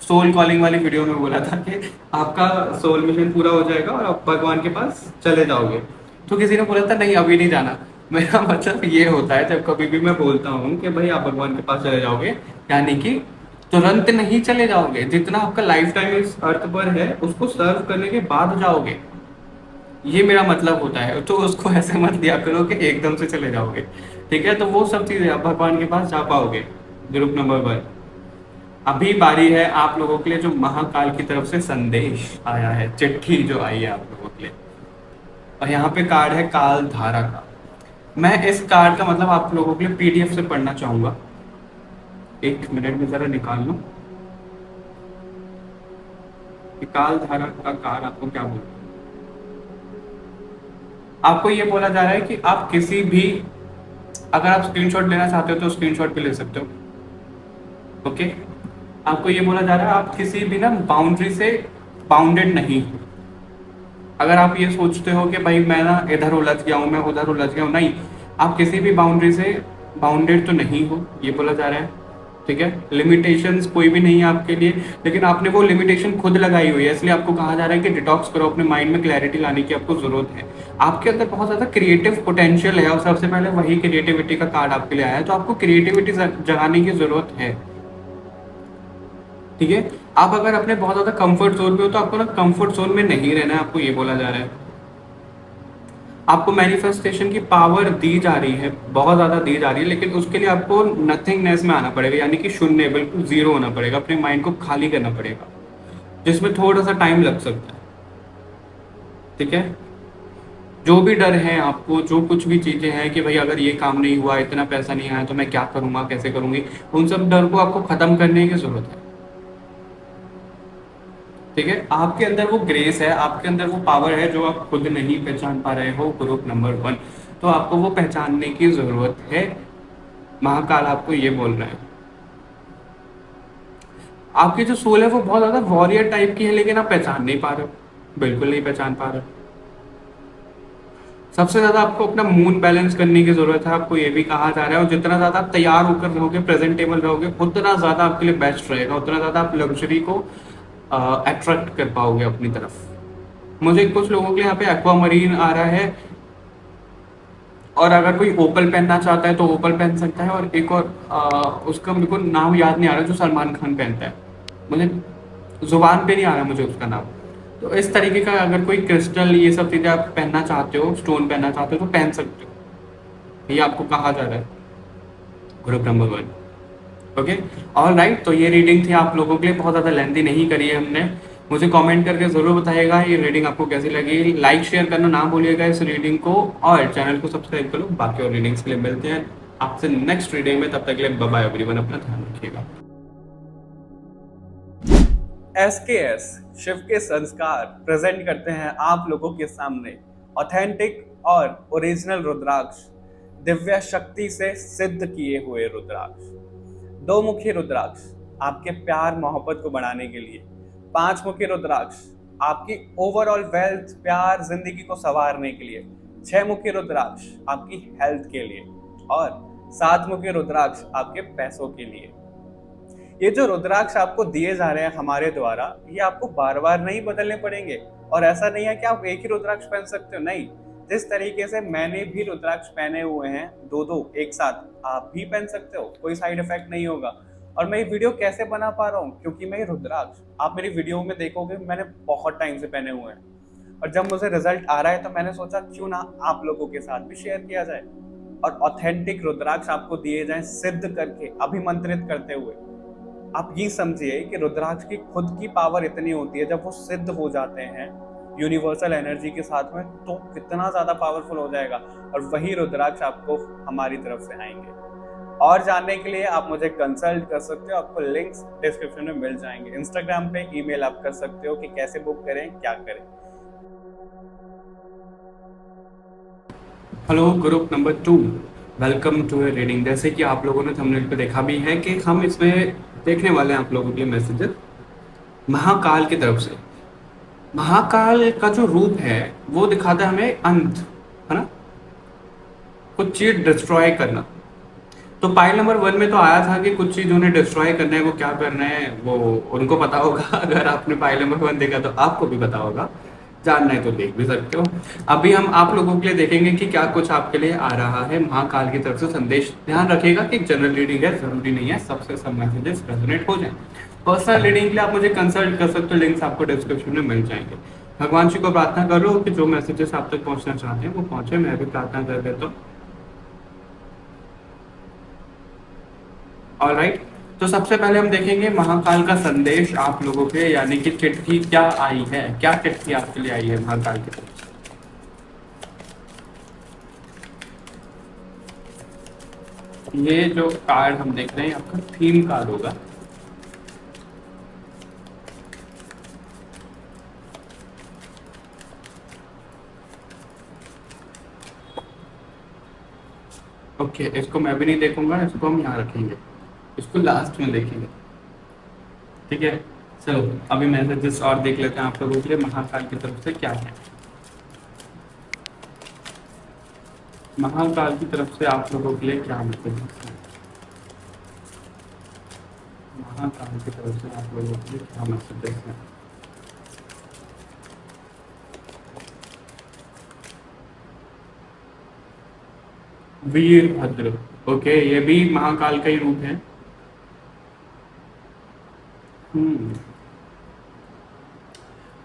सोल कॉलिंग वाली वीडियो में बोला था कि आपका सोल मिशन पूरा हो जाएगा और आप भगवान के पास चले जाओगे। तो किसी ने बोला था नहीं अभी नहीं जाना। मेरा मतलब ये होता है, जब कभी भी मैं बोलता हूँ कि भाई आप भगवान के पास चले जाओगे, यानी कि तुरंत नहीं चले जाओगे। जितना आपका लाइफ टाइम इस अर्थ पर है उसको सर्व करने के बाद जाओगे, ये मेरा मतलब होता है। तो उसको ऐसे मत दिया करो कि एकदम से चले जाओगे, ठीक है। तो वो सब चीजें आप भगवान के पास जा पाओगे। ग्रुप नंबर 1, अभी बारी है आप लोगों के लिए जो महाकाल की तरफ से संदेश आया है, चिट्ठी जो आई है आप लोगों के लिए। और यहाँ पे कार्ड है काल धारा का। मैं इस कार्ड का मतलब आप लोगों के लिए पीडीएफ से पढ़ना चाहूंगा। 1 मिनट में जरा निकाल लो कि काल धारा का कार्ड आपको क्या बोलता है। आपको ये बोला जा रहा है कि आप किसी भी, अगर आप स्क्रीनशॉट लेना चाहते हो तो स्क्रीनशॉट भी ले सकते हो, ओके। आपको ये बोला जा रहा है आप किसी भी ना बाउंड्री से बाउंडेड नहीं हो। अगर आप ये सोचते हो कि भाई मैं ना इधर उलझ गया हूँ, मैं उधर उलझ गया हूँ, नहीं, आप किसी भी बाउंड्री से बाउंडेड तो नहीं हो, ये बोला जा रहा है, ठीक है। लिमिटेशंस कोई भी नहीं है आपके लिए, लेकिन आपने वो लिमिटेशन खुद लगाई हुई है, इसलिए आपको कहा जा रहा है कि डिटॉक्स करो, अपने माइंड में क्लैरिटी लाने की आपको जरूरत है। आपके अंदर बहुत ज्यादा क्रिएटिव पोटेंशियल है, और सबसे पहले वही क्रिएटिविटी का कार्ड आपके लिए आया है, तो आपको क्रिएटिविटी जगाने की जरूरत है, ठीक है। आप अगर अपने बहुत ज्यादा कंफर्ट जोन पे हो तो आपको ना कंफर्ट जोन में नहीं रहना है, आपको ये बोला जा रहा है। आपको मैनिफेस्टेशन की पावर दी जा रही है, बहुत ज्यादा दी जा रही है, लेकिन उसके लिए आपको नथिंगनेस में आना पड़ेगा, यानी कि शून्य, बिल्कुल जीरो होना पड़ेगा। अपने माइंड को खाली करना पड़ेगा, जिसमें थोड़ा सा टाइम लग सकता है, ठीक है। जो भी डर है आपको, जो कुछ भी चीजें हैं कि भाई अगर ये काम नहीं हुआ, इतना पैसा नहीं आया तो मैं क्या करूंगा, कैसे करूंगी, उन सब डर को आपको खत्म करने की जरूरत है, ठीक है। आपके अंदर वो ग्रेस है, आपके अंदर वो पावर है जो आप खुद नहीं पहचान पा रहे हो, ग्रुप नंबर 1, तो आपको वो पहचानने की जरूरत है। महाकाल आपको ये बोल रहा है। आपकी जो सोल है वो बहुत ज्यादा वॉरियर टाइप की है, लेकिन आप पहचान नहीं पा रहे हो, बिल्कुल नहीं पहचान पा रहे हो। सबसे ज्यादा आपको अपना मूड बैलेंस करने की जरूरत है, आपको ये भी कहा जा रहा है। और जितना ज्यादा आप तैयार होकर रहोगे, प्रेजेंटेबल रहोगे, उतना ज्यादा आपके लिए बेस्ट रहेगा, उतना ज्यादा आप लग्जरी को अट्रैक्ट कर पाओगे अपनी तरफ। मुझे कुछ लोगों के लिए यहाँ पे एक्वामरीन आ रहा है, और अगर कोई ओपल पहनना चाहता है तो ओपल पहन सकता है। और एक और उसका मेरे को नाम याद नहीं आ रहा, जो सलमान खान पहनता है, मुझे जुबान पे नहीं आ रहा मुझे उसका नाम। तो इस तरीके का अगर कोई क्रिस्टल, ये सब चीजें आप पहनना चाहते हो, स्टोन पहनना चाहते हो, तो पहन सकते हो, ये आपको कहा जा रहा है, group number 1, okay. All right, तो ये रीडिंग थी आप लोगों के लिए, बहुत ज़्यादा लेंथी नहीं करी है हमने। मुझे कमेंट करके ज़रूर बताइएगा ये रीडिंग आपको कैसी लगी। लाइक शेयर करना ना भूलिएगा इस रीडिंग को, और चैनल को सब्सक्राइब करो। बाकी और रीडिंग्स के लिए मिलते हैं आपसे नेक्स्ट रीडिंग में, तब तक के लिए बाय बाय एवरीवन, अपना ध्यान रखिएगा। SKS शिव के संस्कार प्रेजेंट करते हैं आप लोगों के सामने ऑथेंटिक और ओरिजिनल रुद्राक्ष, दिव्य शक्ति से सिद्ध किए हुए रुद्राक्ष। दो मुखी रुद्राक्ष आपके प्यार मोहब्बत को बढ़ाने के लिए, पांच मुखी रुद्राक्ष आपकी ओवरऑल वेल्थ, प्यार, जिंदगी को संवारने के लिए, छह मुखी रुद्राक्ष आपकी हेल्थ के लिए और सात मुखी रुद्राक्ष आपके पैसों के लिए। ये जो रुद्राक्ष आपको दिए जा रहे हैं हमारे द्वारा, ये आपको बार बार नहीं बदलने पड़ेंगे। और ऐसा नहीं है कि आप एक ही रुद्राक्ष पहन सकते हो, नहीं। जिस तरीके से मैंने भी रुद्राक्ष पहने हुए हैं, दो एक साथ, आप भी पहन सकते हो, कोई साइड इफेक्ट नहीं होगा। और मैं ये वीडियो कैसे बना पा रहा हूँ, क्योंकि मैं ये रुद्राक्ष आप मेरी वीडियो में देखोगे मैंने बहुत टाइम से पहने हुए हैं, और जब मुझे रिजल्ट आ रहा है तो मैंने सोचा क्यों ना आप लोगों के साथ भी शेयर किया जाए और ऑथेंटिक रुद्राक्ष आपको दिए जाए, सिद्ध करके, अभिमंत्रित करते हुए। आप ये समझिए कि रुद्राक्ष की खुद की पावर इतनी होती है, जब वो सिद्ध हो जाते हैं यूनिवर्सल एनर्जी के साथ में, तो कितना ज्यादा पावरफुल हो जाएगा। और वही रुद्राक्ष आपको हमारी तरफ से आएंगे। और जानने के लिए आप मुझे कंसल्ट कर सकते हो, आपको लिंक्स डिस्क्रिप्शन में मिल जाएंगे। इंस्टाग्राम पे ईमेल आप कर सकते हो कि कैसे बुक करें, क्या करें। Hello group number 2, welcome to a reading. जैसे कि आप लोगों ने थंबनेल पे देखा भी है कि हम इसमें देखने वाले हैं आप लोगों के लिए मैसेजेस महाकाल की तरफ से। महाकाल का जो रूप है वो दिखाता है हमें अंत, है ना, कुछ चीज डिस्ट्रॉय करना। तो पाइल नंबर 1 में तो आया था कि कुछ चीज उन्हें डिस्ट्रॉय करना है, वो क्या करना है वो उनको पता होगा। अगर आपने पाइल नंबर 1 देखा तो आपको भी पता होगा, जानना है तो देख भी सकते हो। अभी हम आप लोगों के लिए देखेंगे कि क्या कुछ आपके लिए आ रहा है महाकाल की तरफ से संदेश। ध्यान रखिएगा कि जनरल रीडिंग है, जरूरी नहीं है सबसे सब मैसेजेस रेजोनेट हो जाए। पर्सनल रीडिंग के लिए आप मुझे कंसल्ट कर सकते हो, लिंक्स आपको डिस्क्रिप्शन में मिल जाएंगे। भगवान जी को प्रार्थना कर लो कि जो मैसेजेस आप तक पहुंचना चाहते हैं वो पहुंचे। मैं भी प्रार्थना कर देता हूँ। ऑलराइट, तो सबसे पहले हम देखेंगे महाकाल का संदेश आप लोगों के, यानी कि चिट्ठी क्या आई है, क्या चिट्ठी आपके लिए आई है महाकाल की तरफ से। ये जो कार्ड हम देख रहे हैं आपका थीम कार्ड होगा। ओके, इसको मैं भी नहीं देखूंगा, इसको हम यहाँ रखेंगे, इसको लास्ट में देखेंगे, ठीक है। चलो अभी मैसेजेस और देख लेते हैं आप लोगों के लिए महाकाल की तरफ से क्या है। महाकाल की तरफ से आप लोगों के लिए क्या मैसेज है, महाकाल की तरफ से आप लोगों के लिए क्या मैसेज है। वीरभद्र, ओके, ये भी महाकाल का ही रूप है।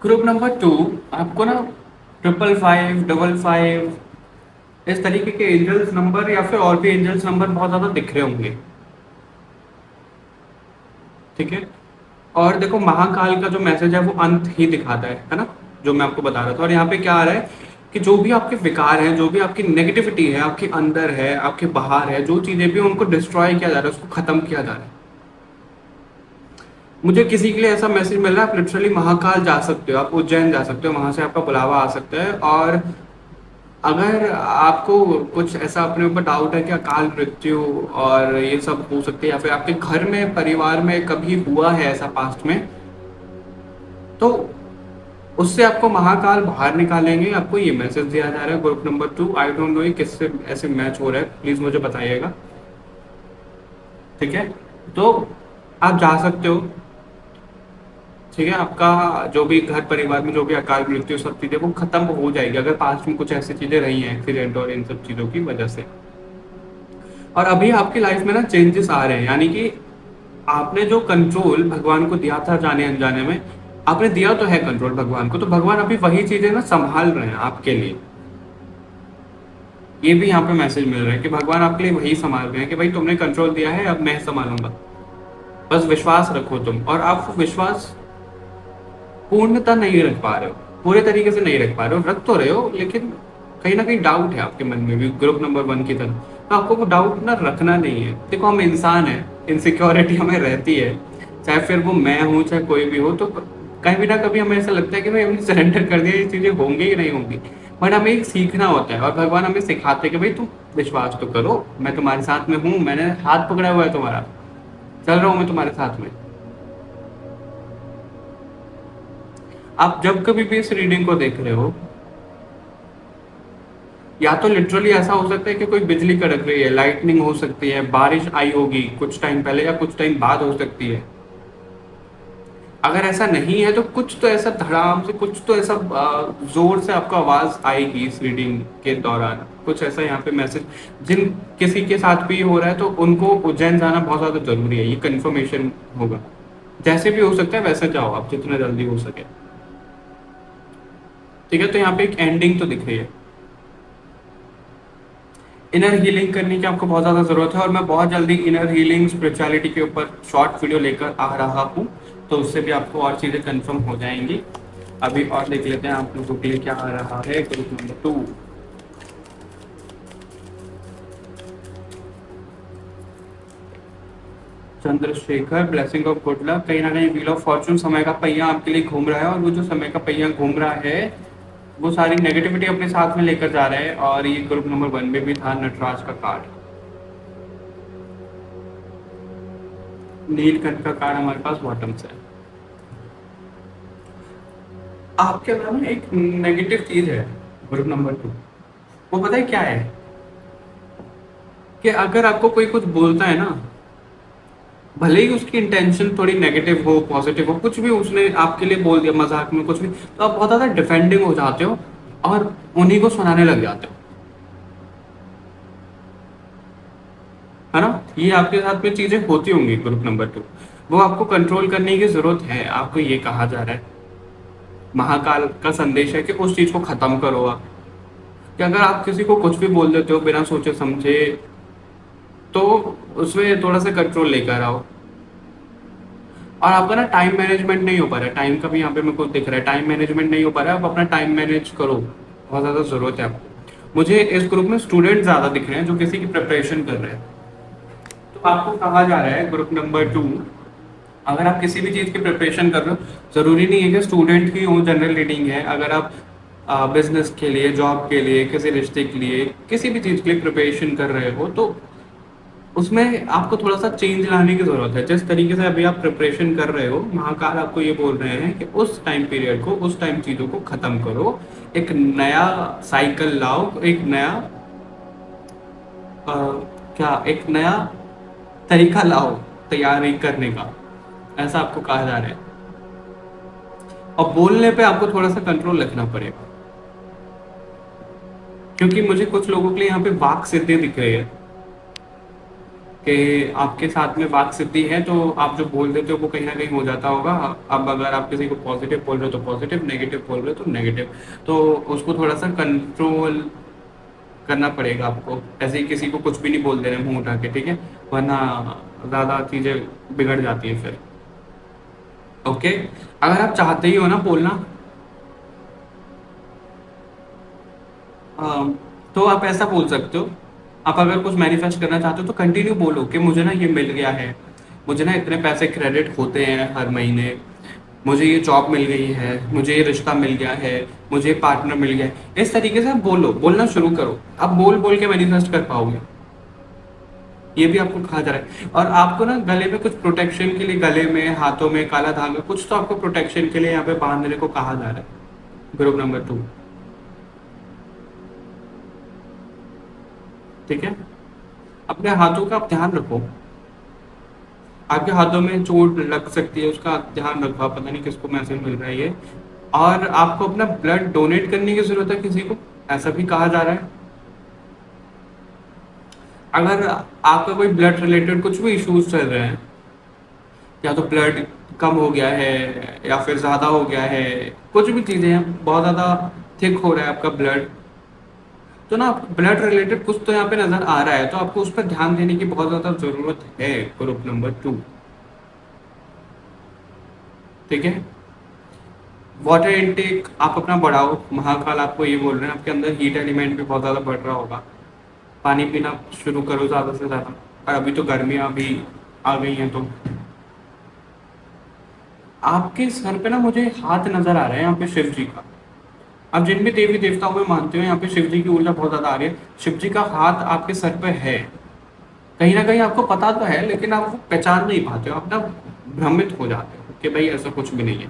ग्रुप नंबर 2, आपको ना 555, 55 इस तरीके के एंजल्स नंबर या फिर और भी एंजल्स नंबर बहुत ज्यादा दिख रहे होंगे, ठीक है। और देखो महाकाल का जो मैसेज है वो अंत ही दिखाता है ना, जो मैं आपको बता रहा था। और यहाँ पे क्या आ रहा है कि जो भी आपके विकार हैं, जो भी आपकी नेगेटिविटी है, आपके अंदर है, आपके बाहर है, जो चीजें भी उनको डिस्ट्रॉय किया जा रहा है, उसको खत्म किया जा रहा है। मुझे किसी के लिए ऐसा मैसेज मिल रहा है, आप लिटरली महाकाल जा सकते हो, आप उज्जैन जा सकते हो, वहां से आपका बुलावा आ सकता है। और अगर आपको कुछ ऐसा अपने ऊपर डाउट है कि अकाल मृत्यु और ये सब हो सकते हैं, या फिर आपके घर में परिवार में कभी हुआ है ऐसा पास्ट में, तो उससे आपको महाकाल बाहर निकालेंगे। आपको ये मैसेज दिया जा रहा है group number 2। I don't know ये किससे ऐसे मैच हो रहा है, प्लीज मुझे बताइएगा, ठीक है। तो आप जा सकते हो, ठीक है। आपका जो भी घर परिवार में जो भी अकाल मृत्यु सब चीजें वो खत्म हो जाएगी, अगर पास्ट में कुछ ऐसी चीजें रही हैं एक्सीडेंट और इन सब चीजों की वजह से। और अभी आपकी लाइफ में ना चेंजेस आ रहे हैं, यानी कि आपने जो कंट्रोल भगवान को दिया था जाने अनजाने में, आपने दिया तो है कंट्रोल भगवान को, तो भगवान अभी वही चीजें ना संभाल रहे हैं आपके लिए। ये भी यहाँ पे मैसेज मिल रहा है कि भगवान आपके लिए वही संभाल रहे हैं कि भाई तुमने कंट्रोल दिया है, अब मैं संभालूंगा, बस विश्वास रखो तुम। और आप वो विश्वास पूर्णता नहीं रख पा रहे हो, पूरे तरीके से नहीं रख पा रहे हो, रख तो रहे हो लेकिन कहीं ना कहीं डाउट है आपके मन में भी, ग्रुप नंबर 1 की तरह। तो आपको वो डाउट ना रखना नहीं है। देखो हम इंसान है, इनसिक्योरिटी हमें रहती है, चाहे फिर वो मैं हूँ चाहे कोई भी हो। तो कभी ना कभी हमें ऐसा लगता है कि भाई हमने सरेंडर कर दिया, ये चीज़ें होंगी कि नहीं होंगी, बट हमें एक सीखना होता है और भगवान हमें सिखाते हैं कि भाई तुम विश्वास तो करो, मैं तुम्हारे साथ में हूँ, मैंने हाथ पकड़ा हुआ है तुम्हारा, चल रहा हूँ मैं तुम्हारे साथ में। आप जब कभी भी इस रीडिंग को देख रहे हो, या तो लिटरली ऐसा हो सकता है कि कोई बिजली कड़क रही है, लाइटनिंग हो सकती है, बारिश आई होगी कुछ टाइम पहले या कुछ टाइम बाद हो सकती है। अगर ऐसा नहीं है तो कुछ तो ऐसा धड़ाम से, कुछ तो ऐसा जोर से आपको आवाज आएगी इस रीडिंग के दौरान, कुछ ऐसा यहाँ पे मैसेज। जिन किसी के साथ भी हो रहा है तो उनको उज्जैन जाना बहुत ज्यादा जरूरी है, ये कंफर्मेशन होगा। जैसे भी हो सकता है वैसे जाओ आप, जितना जल्दी हो सके। ठीक है, तो यहाँ पे एक एंडिंग तो दिख रही है। इनर हीलिंग करने की आपको बहुत ज़्यादा ज़रूरत है और मैं बहुत जल्दी इनर हीलिंग स्पिरिचुअलिटी के ऊपर शॉर्ट वीडियो लेकर आ रहा हूँ, तो उससे भी आपको और चीज़ें कंफर्म हो जाएंगी। अभी और देख लेते हैं आप लोगों के लिए क्या आ रहा है group number 2। Chandrashekhar, blessing of good luck. कहीं ना कहीं व्हील ऑफ फॉर्चून, समय का पहिया आपके लिए घूम रहा है और वो जो समय का पहिया घूम रहा है वो सारी नेगेटिविटी अपने साथ में लेकर जा रहा है। और ये ग्रुप नंबर 1 में भी था नटराज का कार्ड, नीलकंठ का कार्ड हमारे पास बॉटम से। आपके अंदर में एक नेगेटिव चीज है ग्रुप नंबर 2, वो पता है क्या है? कि अगर आपको कोई कुछ बोलता है ना, भले ही उसकी इंटेंशन थोड़ी नेगेटिव हो पॉजिटिव हो, कुछ भी उसने आपके लिए बोल दिया मजाक में कुछ भी, तो आप बहुत ज्यादा डिफेंडिंग हो जाते हो और उन्हीं को सुनाने लग जाते हो, है ना? ये आपके साथ में चीजें होती होंगी ग्रुप नंबर 2। वो आपको कंट्रोल करने की जरूरत है। आपको ये कहा जा रहा है, महाकाल का संदेश है कि उस चीज को खत्म करो आप। कि अगर आप किसी को कुछ भी बोल देते हो बिना सोचे समझे, तो उसमें थोड़ा सा कंट्रोल लेकर आओ। और आपका ना टाइम मैनेजमेंट नहीं हो पा रहा है, टाइम का भी यहाँ पे मेरे को दिख रहा है, टाइम मैनेजमेंट नहीं हो पा रहा है। आप अपना टाइम मैनेज करो, बहुत ज़्यादा ज़रूरत है आपको। मुझे इस ग्रुप में स्टूडेंट ज़्यादा दिख रहे हैं जो किसी की प्रिपरेशन कर रहे हैं। तो आपको कहा जा रहा है ग्रुप नंबर 2, अगर आप किसी भी चीज़ की प्रिपरेशन कर रहे हो, ज़रूरी नहीं है कि स्टूडेंट की हो, जनरल रीडिंग है। अगर आप बिजनेस के लिए, जॉब के लिए, किसी रिश्ते के लिए, किसी भी चीज़ के लिए प्रिपरेशन कर रहे हो, तो उसमें आपको थोड़ा सा चेंज लाने की जरूरत है। जिस तरीके से अभी आप प्रिपरेशन कर रहे हो, महाकाल आपको ये बोल रहे हैं कि उस टाइम पीरियड को, उस टाइम चीजों को खत्म करो, एक नया साइकिल लाओ, एक नया एक नया तरीका लाओ तैयारी करने का, ऐसा आपको कहा जा रहा है। और बोलने पे आपको थोड़ा सा कंट्रोल रखना पड़ेगा, क्योंकि मुझे कुछ लोगों के लिए यहाँ पे वाक सिद्धि दिख रही है कि आपके साथ में वाक सिद्धि है, तो आप जो बोल देते हो वो कहीं ना कहीं हो जाता होगा। अब अगर आप किसी को पॉजिटिव बोल रहे हो तो पॉजिटिव, नेगेटिव बोल रहे हो तो नेगेटिव, तो उसको थोड़ा सा कंट्रोल करना पड़ेगा आपको। ऐसे ही किसी को कुछ भी नहीं बोल देना मुंह उठा के, ठीक है? वरना ज़्यादा चीज़ें बिगड़ जाती है फिर। ओके, अगर आप चाहते ही हो ना बोलना, तो आप ऐसा बोल सकते हो। आप अगर कुछ मैनिफेस्ट करना चाहते हो तो कंटिन्यू बोलो कि मुझे ना ये मिल गया है, मुझे ना इतने पैसे क्रेडिट होते हैं हर महीने, मुझे ये जॉब मिल गई है, मुझे ये रिश्ता मिल गया है, मुझे पार्टनर मिल गया है। इस तरीके से आप बोलो, बोलना शुरू करो। आप बोल बोल के मैनिफेस्ट कर पाओगे, ये भी आपको कहा जा रहा है। और आपको ना गले में कुछ प्रोटेक्शन के लिए, गले में, हाथों में काला धागा, कुछ तो आपको प्रोटेक्शन के लिए यहाँ पे बांधने को कहा जा रहा है ग्रुप नंबर 2, ठीक है? अपने हाथों का आप ध्यान रखो, आपके हाथों में चोट लग सकती है, उसका ध्यान रखो। पता नहीं किसको मैसेज मिल रहा है ये। और आपको अपना ब्लड डोनेट करने की जरूरत है किसी को, ऐसा भी कहा जा रहा है। अगर आपका कोई ब्लड रिलेटेड कुछ भी इश्यूज चल रहे हैं, या तो ब्लड कम हो गया है या फिर ज्यादा हो गया है, कुछ भी चीजें हैं, बहुत ज्यादा थिक हो रहा है आपका ब्लड, तो ना ब्लड रिलेटेड कुछ तो यहाँ पे नजर आ रहा है, तो आपको उस पर ध्यान देने की बहुत ज्यादा जरूरत है ग्रुप नंबर 2, ठीक है? वाटर इनटेक आप अपना बढ़ाओ। महाकाल आपको ये बोल रहे हैं, आपके अंदर हीट एलिमेंट भी बहुत ज्यादा बढ़ रहा होगा, पानी पीना शुरू करो ज्यादा से ज्यादा। और अभी तो गर्मियां भी आ गई हैं, तो आपके सर पे ना मुझे हाथ नजर आ रहा है यहाँ पे शिव जी का। आप जिन भी देवी देवताओं में मानते हो यहाँ पे शिव जी की ऊर्जा बहुत ज्यादा आ रही है। शिव जी का हाथ आपके सर पे है, कहीं ना कहीं आपको पता तो है लेकिन आप वो पहचान नहीं पाते हो, आप ना भ्रमित हो जाते हो कि भाई ऐसा कुछ भी नहीं है।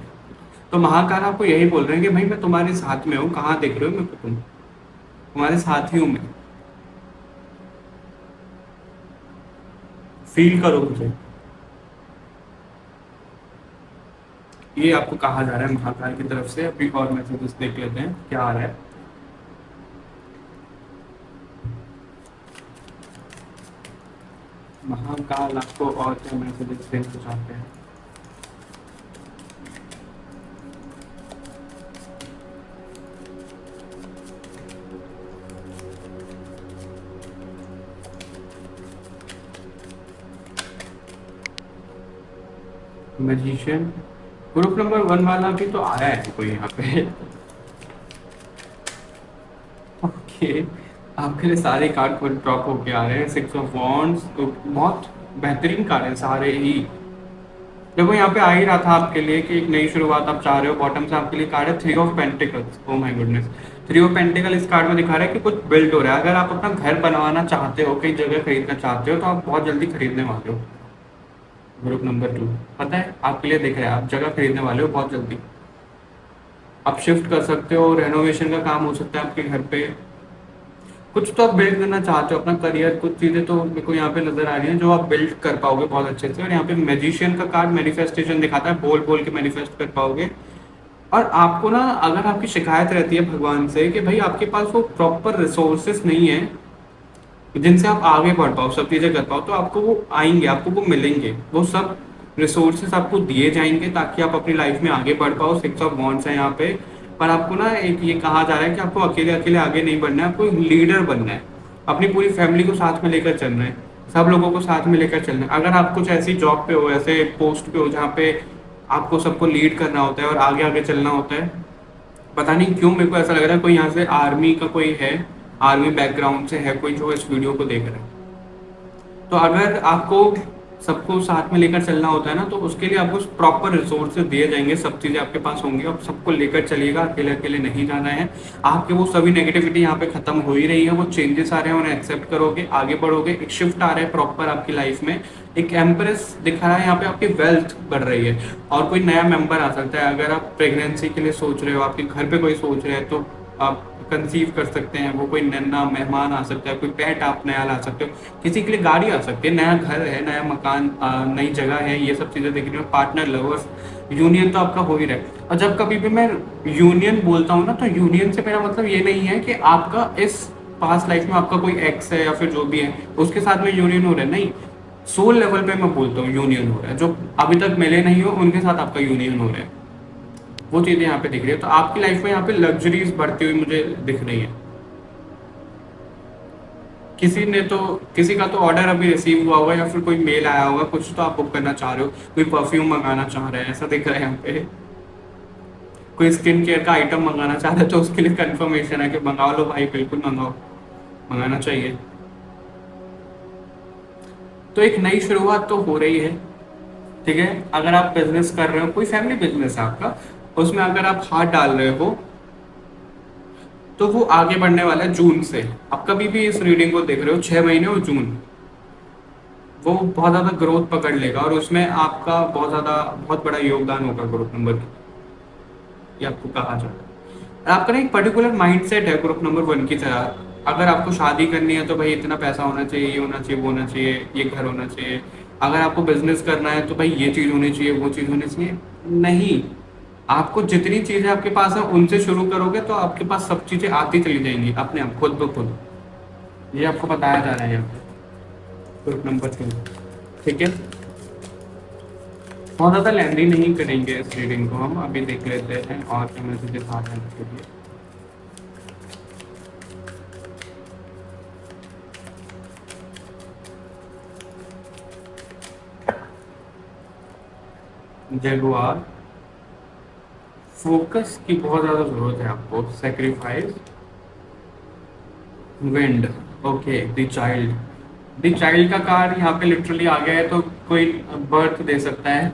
तो महाकाल आपको यही बोल रहे हैं कि भाई मैं तुम्हारे साथ में हूँ, कहाँ देख रहे हो मेरे को, तुम तुम्हारे साथ ही हूँ मैं, फील करो मुझे। ये आपको कहा जा रहा है महाकाल की तरफ से। अभी और मैसेजेस देख लेते हैं क्या आ रहा है। महाकाल आपको और क्या मैसेजेस देना चाहते हैं। मैजिशियन ग्रुप नंबर 1 वाला भी तो आया है कोई यहाँ पे। ओके, आपके लिए सारे कार्ड को ड्रॉप होके आ रहे हैं। 6 ऑफ वॉन्ड्स तो बहुत बेहतरीन कार्ड है सारे ही। देखो यहाँ पे आ ही रहा था आपके लिए कि एक नई शुरुआत आप चाह रहे हो। बॉटम से आपके लिए कार्ड है 3 of pentacles. Oh my goodness, 3 of pentacle इस कार्ड में दिखा रहा है कि कुछ बिल्ड हो रहा है। अगर आप अपना घर बनवाना चाहते हो, कई जगह खरीदना चाहते हो, तो आप बहुत जल्दी खरीदने वाले हो। ग्रुप नंबर 2 पता है आपके लिए दिख रहा है, आप जगह खरीदने वाले हो बहुत जल्दी। आप शिफ्ट कर सकते हो, रेनोवेशन का काम हो सकता है आपके घर पे। कुछ तो आप बिल्ड करना चाहते हो अपना करियर, कुछ चीजें तो मेरे को यहाँ पे नजर आ रही हैं जो आप बिल्ड कर पाओगे बहुत अच्छे से। और यहाँ पे मैजिशियन का कार्ड मैनिफेस्टेशन दिखाता है, बोल बोल के मैनिफेस्ट कर पाओगे। और आपको ना अगर आपकी शिकायत रहती है भगवान से कि भाई आपके पास वो प्रॉपर रिसोर्सेस नहीं है जिनसे आप आगे बढ़ पाओ, सब चीजें कर पाओ, तो आपको वो आएंगे, आपको वो मिलेंगे। वो सब रिसोर्सेस आपको दिए जाएंगे ताकि आप अपनी लाइफ में आगे बढ़ पाओ। 6 ऑफ वॉन्ड्स है यहाँ पे। पर आपको ना एक ये कहा जा रहा है कि आपको अकेले अकेले आगे नहीं बढ़ना है, आपको एक लीडर बनना है। अपनी पूरी फैमिली को साथ में लेकर चलना है, सब लोगों को साथ में लेकर चलना है। अगर आप कुछ ऐसी जॉब पे हो, ऐसे पोस्ट पे हो जहाँ पे आपको सबको लीड करना होता है और आगे आगे चलना होता है, पता नहीं क्यों मेरे को ऐसा लग रहा है कोई यहाँ से आर्मी का कोई है, आर्मी बैकग्राउंड से है कोई जो इस वीडियो को देख रहा है। तो अगर आपको सबको साथ में लेकर चलना होता है ना, तो उसके लिए आपको प्रॉपर रिसोर्सेज दिए जाएंगे, सब चीजें आपके पास होंगी, आप सबको लेकर चलिएगा, अकेले अकेले नहीं जाना है। आपके वो सभी नेगेटिविटी यहाँ पे खत्म हो ही रही है, वो चेंजेस आ रहे हैं, उन्हें एक्सेप्ट करोगे, आगे बढ़ोगे। एक शिफ्ट आ रहा है प्रॉपर आपकी लाइफ में। एक एम्प्रेस दिखा रहा है यहाँ पे, आपकी वेल्थ बढ़ रही है और कोई नया मेंबर आ सकता है। अगर आप प्रेगनेंसी के लिए सोच रहे हो, आपके घर पे कोई सोच रहे हैं, तो आप कंसीव कर सकते हैं। वो कोई नया मेहमान आ सकता है, कोई पेट आप नया ला सकते हो, किसी के लिए गाड़ी आ सकती है, नया घर है, नया मकान, नई जगह है, ये सब चीजें दिख रही है। पार्टनर, लवर्स, यूनियन तो आपका हो ही रहा है। और जब कभी भी मैं यूनियन बोलता हूँ ना, तो यूनियन से मेरा मतलब ये नहीं है कि आपका इस पास्ट लाइफ में आपका कोई एक्स है या फिर जो भी है उसके साथ में यूनियन हो रहा है, नहीं। सोल लेवल पे मैं बोलता हूँ यूनियन हो रहा है, जो अभी तक मिले नहीं हो उनके साथ आपका यूनियन हो रहा है। वो चीजें यहाँ पे दिख रही है। तो आपकी लाइफ में यहाँ पे लग्जरीज बढ़ती हुई मुझे दिख रही है। किसी का तो ऑर्डर अभी रिसीव हुआ होगा या फिर कोई मेल आया होगा, कुछ तो आप बुक करना चाह रहे हो, कोई परफ्यूम मंगाना चाह रहे हैं, ऐसा दिख रहा है यहाँ पे। कोई स्किन केयर का आइटम मंगाना चाह रहे हैं, तो उसके लिए कंफर्मेशन है कि मंगा लो भाई, बिल्कुल मंगाओ, मंगाना चाहिए। तो एक नई शुरुआत तो हो रही है, ठीक है। अगर आप बिजनेस कर रहे हो, कोई फैमिली बिजनेस है आपका, उसमें अगर आप हाथ डाल रहे हो तो वो आगे बढ़ने वाला है जून से। आप कभी भी इस रीडिंग को देख रहे हो 6 महीने और जून, वो बहुत ज्यादा ग्रोथ पकड़ लेगा और उसमें आपका बहुत बड़ा योगदान होगा ग्रुप नंबर की, ये आपको कहा जा रहा है। आपका ना एक पर्टिकुलर माइंडसेट है ग्रुप नंबर 1 की तरह। अगर आपको शादी करनी है तो भाई इतना पैसा होना चाहिए, ये होना चाहिए, वो होना चाहिए, ये घर होना चाहिए। अगर आपको बिजनेस करना है तो भाई ये चीज होनी चाहिए, वो चीज होनी चाहिए। नहीं, आपको जितनी चीजें आपके पास है उनसे शुरू करोगे तो आपके पास सब चीजें आती चली जाएंगी अपने आप, खुद ब खुद। ये आपको बताया जा रहा है यहाँ पे ग्रुप नंबर 2, ठीक है। बहुत ज्यादा लेंदी नहीं करेंगे इस रीडिंग को, हम अभी देख लेते हैं और क्या मैसेजेस आ रहे हैं इसके लिए। जगुआर, फोकस की बहुत ज्यादा जरूरत है आपको। Sacrifice, wind, okay. The child का कार्ड यहाँ पे लिटरली आ गया है, तो कोई बर्थ दे सकता है।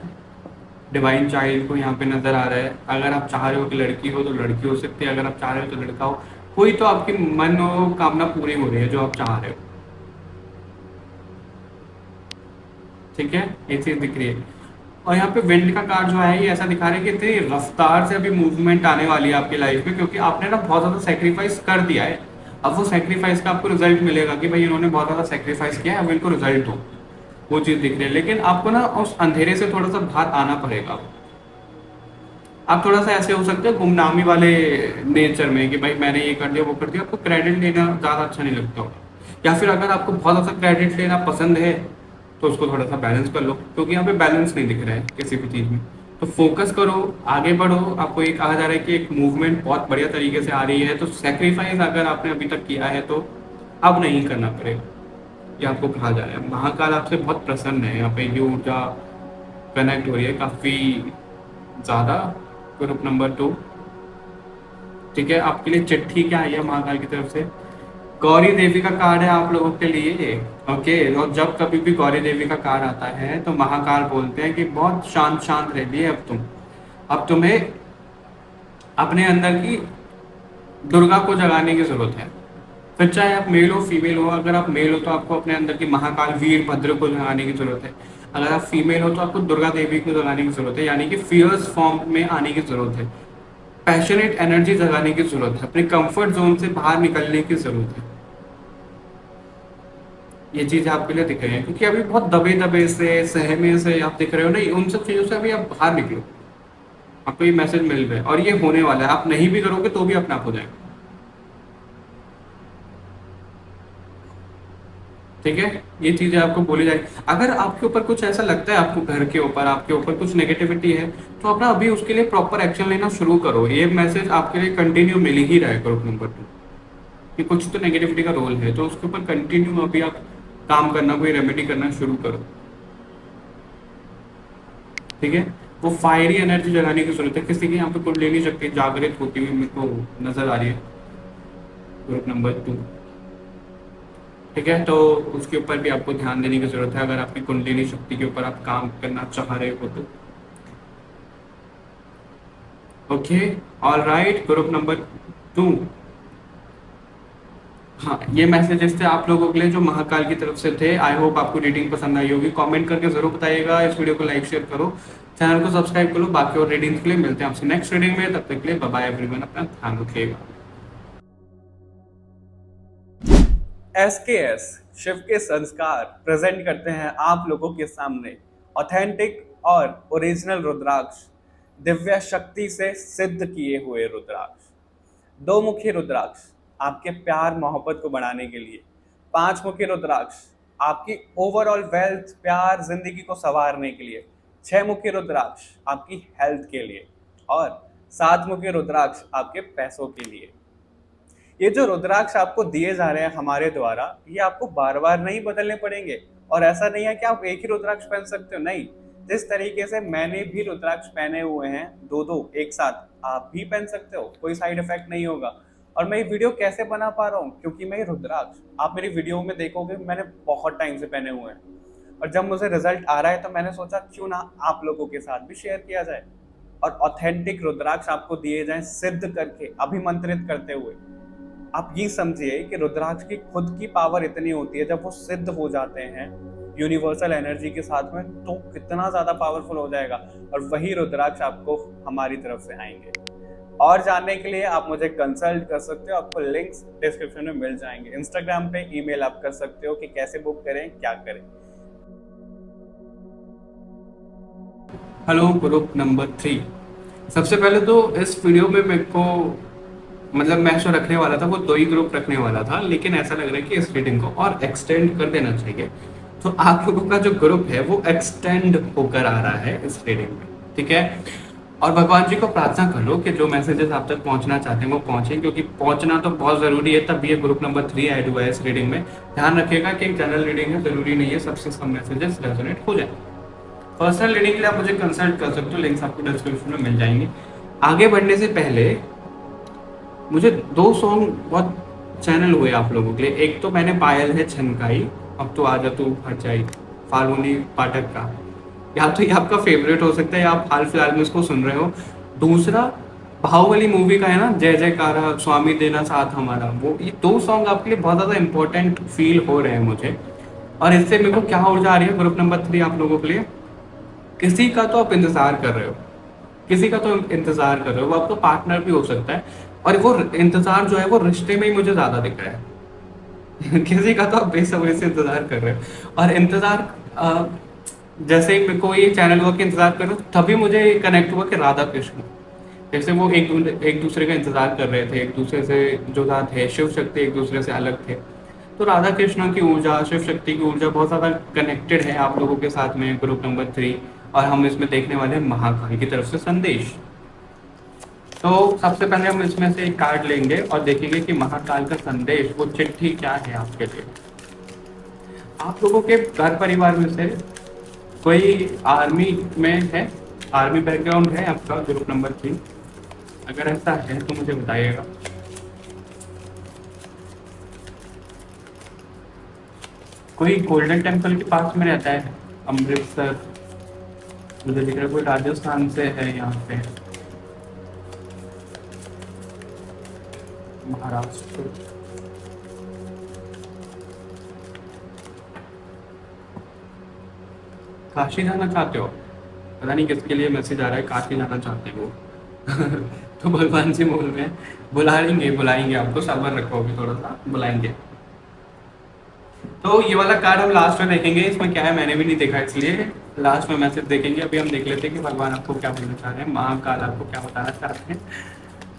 डिवाइन चाइल्ड को यहाँ पे नजर आ रहा है। अगर आप चाह रहे हो कि लड़की हो तो लड़की हो सकती है, अगर आप चाह रहे हो तो लड़का हो, कोई तो आपकी मनोकामना पूरी हो रही है जो आप चाह रहे हो। ठीक है, ये चीज दिख रही है। और यहाँ पे विंड का कार्ड जो है ये ऐसा दिखा रहा है कि इतनी रफ्तार से अभी मूवमेंट आने वाली है आपकी लाइफ में, क्योंकि आपने ना बहुत ज्यादा सेक्रीफाइस कर दिया है। अब वो सेक्रीफाइस का आपको रिजल्ट मिलेगा कि भाई इन्होंने बहुत ज्यादा सेक्रीफाइस किया है, अब इनको रिजल्ट हो, वो चीज दिख रही है। लेकिन आपको ना उस अंधेरे से थोड़ा सा बाहर आना पड़ेगा। आप थोड़ा सा ऐसे हो सकते हैं गुमनामी वाले नेचर में कि भाई मैंने ये कर दिया वो कर दिया, आपको क्रेडिट लेना ज़्यादा अच्छा नहीं लगता होगा। या फिर अगर आपको बहुत ज़्यादा क्रेडिट लेना पसंद है तो उसको थोड़ा सा बैलेंस कर लो, क्योंकि यहाँ पे बैलेंस नहीं दिख रहा है किसी भी चीज़ में। तो फोकस करो, आगे बढ़ो। आपको ये कहा जा रहा है कि एक मूवमेंट बहुत बढ़िया तरीके से आ रही है, तो सेक्रीफाइस अगर आपने अभी तक किया है तो अब नहीं करना पड़ेगा, ये आपको कहा जा रहा है। महाकाल आपसे बहुत प्रसन्न है, यहाँ पे ये ऊर्जा कनेक्ट हो रही है काफ़ी ज़्यादा। ग्रुप नंबर 2, ठीक है, आपके लिए चिट्ठी क्या आई है महाकाल की तरफ से? गौरी देवी का कार्ड है आप लोगों के लिए। ओके, और जब कभी भी गौरी देवी का कार्ड आता है तो महाकाल बोलते हैं कि बहुत शांत शांत रहिए अब तुम्हें अपने अंदर की दुर्गा को जगाने की जरूरत है। फिर चाहे आप मेल हो फीमेल हो, अगर आप मेल हो तो आपको अपने अंदर की महाकाल वीर भद्र को जगाने की जरूरत है। अगर आप फीमेल हो तो आपको दुर्गा देवी को जगाने की जरूरत है, यानी कि फियर्स फॉर्म में आने की जरूरत है, पैशनेट एनर्जी जगाने की जरूरत है, अपने कंफर्ट जोन से बाहर निकलने की जरूरत है। ये चीज आपके लिए दिख रही है, क्योंकि अभी बहुत दबे दबे से सहमे से आप दिख रहे हो, नहीं उन सब चीजों से अभी आप बाहर निकलो। आपको ये मैसेज मिल रहा है और ये होने वाला है। आप नहीं भी करोगे तो भी अपना आप हो जाएगा। ठीक है, ये चीजें आपको बोली जाएगी। अगर आपके ऊपर कुछ ऐसा लगता है, आपको घर के ऊपर आपके ऊपर कुछ नेगेटिविटी है, तो अपना अभी उसके लिए प्रॉपर एक्शन लेना शुरू करो। ये मैसेज आपके लिए कंटिन्यू मिल ही रहा है ग्रुप नंबर 2 कि कुछ तो नेगेटिविटी का रोल है, तो उसके ऊपर कंटिन्यू अभी आप काम करना, कोई रेमेडी करना शुरू करो। ठीक है, वो फायरी एनर्जी जगाने की जरूरत है। किसी की यहाँ पे कुंडलिनी शक्ति जागृत होती हुई मेरे को नजर आ रही है ग्रुप नंबर 2। ठीक है, तो उसके ऊपर भी आपको ध्यान देने की जरूरत है, अगर आपकी कुंडलिनी शक्ति के ऊपर आप काम करना चाह रहे हो तो। Okay, all right, group number 2। हाँ, ये मैसेजेस थे आप लोगों के लिए जो महाकाल की तरफ से थे। आई होप आपको रीडिंग पसंद आई होगी। कमेंट करके जरूर बताइएगा। इस वीडियो को लाइक शेयर करो, चैनल को सब्सक्राइब करो। बाकी और रीडिंग्स के लिए मिलते हैं आपसे नेक्स्ट रीडिंग में। तब तक के लिए बाय बाय एवरीवन, अपना ध्यान रखिएगा। SKS शिव के संस्कार प्रेजेंट करते हैं आप लोगों के सामने ऑथेंटिक और ओरिजिनल रुद्राक्ष, दिव्य शक्ति से सिद्ध किए हुए रुद्राक्ष। 2 मुखी रुद्राक्ष आपके प्यार मोहब्बत को बढ़ाने के लिए, 5 मुखी रुद्राक्ष आपकी ओवरऑल वेल्थ, प्यार, जिंदगी को संवारने के लिए, 6 मुखी रुद्राक्ष आपकी हेल्थ के लिए और 7 मुखी रुद्राक्ष आपके पैसों के लिए। ये जो रुद्राक्ष आपको दिए जा रहे हैं हमारे द्वारा, ये आपको बार बार नहीं बदलने पड़ेंगे। और ऐसा नहीं है कि आप एक ही रुद्राक्ष पहन सकते हो, नहीं। जिस तरीके से मैंने भी रुद्राक्ष पहने हुए हैं 2-2 एक साथ, आप भी पहन सकते हो, कोई साइड इफेक्ट नहीं होगा। और मैं ये वीडियो कैसे बना पा रहा हूँ, क्योंकि मैं ये रुद्राक्ष आप मेरी वीडियो में देखोगे मैंने बहुत टाइम से पहने हुए हैं, और जब मुझे रिजल्ट आ रहा है तो मैंने सोचा क्यों ना आप लोगों के साथ भी शेयर किया जाए और ऑथेंटिक रुद्राक्ष आपको दिए जाएं, सिद्ध करके, अभिमंत्रित करते हुए। आप ये समझिए कि रुद्राक्ष की खुद की पावर इतनी होती है, जब वो सिद्ध हो जाते हैं यूनिवर्सल एनर्जी के साथ में, तो कितना ज्यादा पावरफुल हो जाएगा। और वही रुद्राक्ष आपको हमारी तरफ से आएंगे। और जानने के लिए आप मुझे कंसल्ट कर सकते हो, आपको लिंक्स डिस्क्रिप्शन में मिल जाएंगे। इंस्टाग्राम पे ईमेल आप कर सकते हो कि कैसे बुक करें, क्या करें। Hello group number 3। सबसे पहले तो इस वीडियो में मेरे को मतलब मैं जो रखने वाला था वो 2 ही ग्रुप रखने वाला था, लेकिन ऐसा लग रहा है कि इस रीडिंग को और एक्सटेंड कर देना चाहिए। तो आप लोगों का जो ग्रुप है वो एक्सटेंड होकर आ रहा है इस रीडिंग में। ठीक है, और भगवान जी को प्रार्थना कर लो कि जो मैसेजेस आप तक पहुंचना चाहते हैं वो पहुंचे, क्योंकि पहुंचना तो बहुत जरूरी है, तब ये ग्रुप नंबर 3 ऐड हुआ है इस रीडिंग में। ध्यान रखिएगा कि एक जनरल रीडिंग है, जरूरी नहीं है सबसे सब मैसेजेस रेजोनेट हो जाए। पर्सनल रीडिंग के लिए आप मुझे कंसल्ट कर सकते हो, लिंक्स आपको डिस्क्रिप्शन में मिल जाएंगे। आगे बढ़ने से पहले मुझे 2 सॉन्ग बहुत चैनल हुए आप लोगों के लिए। एक तो मैंने पायल है छनकाई, अब तो आजा तू हट जाई, फाल्गुनी पाठक का। या तो ये आपका फेवरेट हो सकता है या आप हाल फिलहाल में इसको सुन रहे हो। दूसरा, बाहुबली मूवी का है ना, जय जयकारा स्वामी देना साथ हमारा, वो ये दो सॉन्ग आपके लिए बहुत ज़्यादा इंपॉर्टेंट फील हो रहे हैं मुझे। और इससे मेरे को क्या ऊर्जा आ रही है ग्रुप नंबर 3 आप लोगों के लिए, किसी का तो आप इंतजार कर रहे हो, किसी का तो इंतजार कर रहे हो, वो आपका पार्टनर भी हो सकता है। और वो इंतजार जो है वो रिश्ते में ही मुझे ज्यादा दिख रहा है। किसी का तो आप बेसब्री से इंतजार कर रहे हो। और इंतजार जैसे ही मेरे को ये चैनल हुआ कि इंतजार कर रहे हो, तभी मुझे कनेक्ट हुआ कि राधा कृष्ण, जैसे वो एक दूसरे का इंतजार कर रहे थे, एक दूसरे से जुदा थे, शिव शक्ति एक दूसरे से अलग थे। तो राधा कृष्ण की ऊर्जा, शिव शक्ति की ऊर्जा बहुत ज़्यादा कनेक्टेड है आप लोगों के साथ में ग्रुप नंबर 3। और हम इसमें देखने वाले हैं महाकाल की तरफ से संदेश। तो सबसे पहले हम इसमें से एक कार्ड लेंगे और देखेंगे कि महाकाल का संदेश, वो चिट्ठी क्या है आपके लिए। आप लोगों के घर परिवार में से कोई आर्मी में है, आर्मी बैकग्राउंड है आपका ग्रुप नंबर 3? अगर ऐसा है तो मुझे बताइएगा। कोई गोल्डन टेम्पल के पास में रहता है, अमृतसर, मुझे दिख रहा है कोई राजस्थान से है यहाँ पे, महाराष्ट्र। काशी जाना चाहते हो? पता नहीं किसके लिए मैसेज आ रहा है, काशी जाना चाहते हो। तो भगवान से बोल रहे हैं बुलाएंगे आपको, सब्र रखो अभी थोड़ा सा, बुलाएंगे। तो ये वाला कार्ड हम लास्ट में देखेंगे, इसमें क्या है मैंने भी नहीं देखा इसलिए लास्ट में मैसेज देखेंगे। अभी हम देख लेते हैं कि भगवान आपको क्या बोलना चाह रहे हैं, महाकाल आपको क्या बताना चाहते हैं।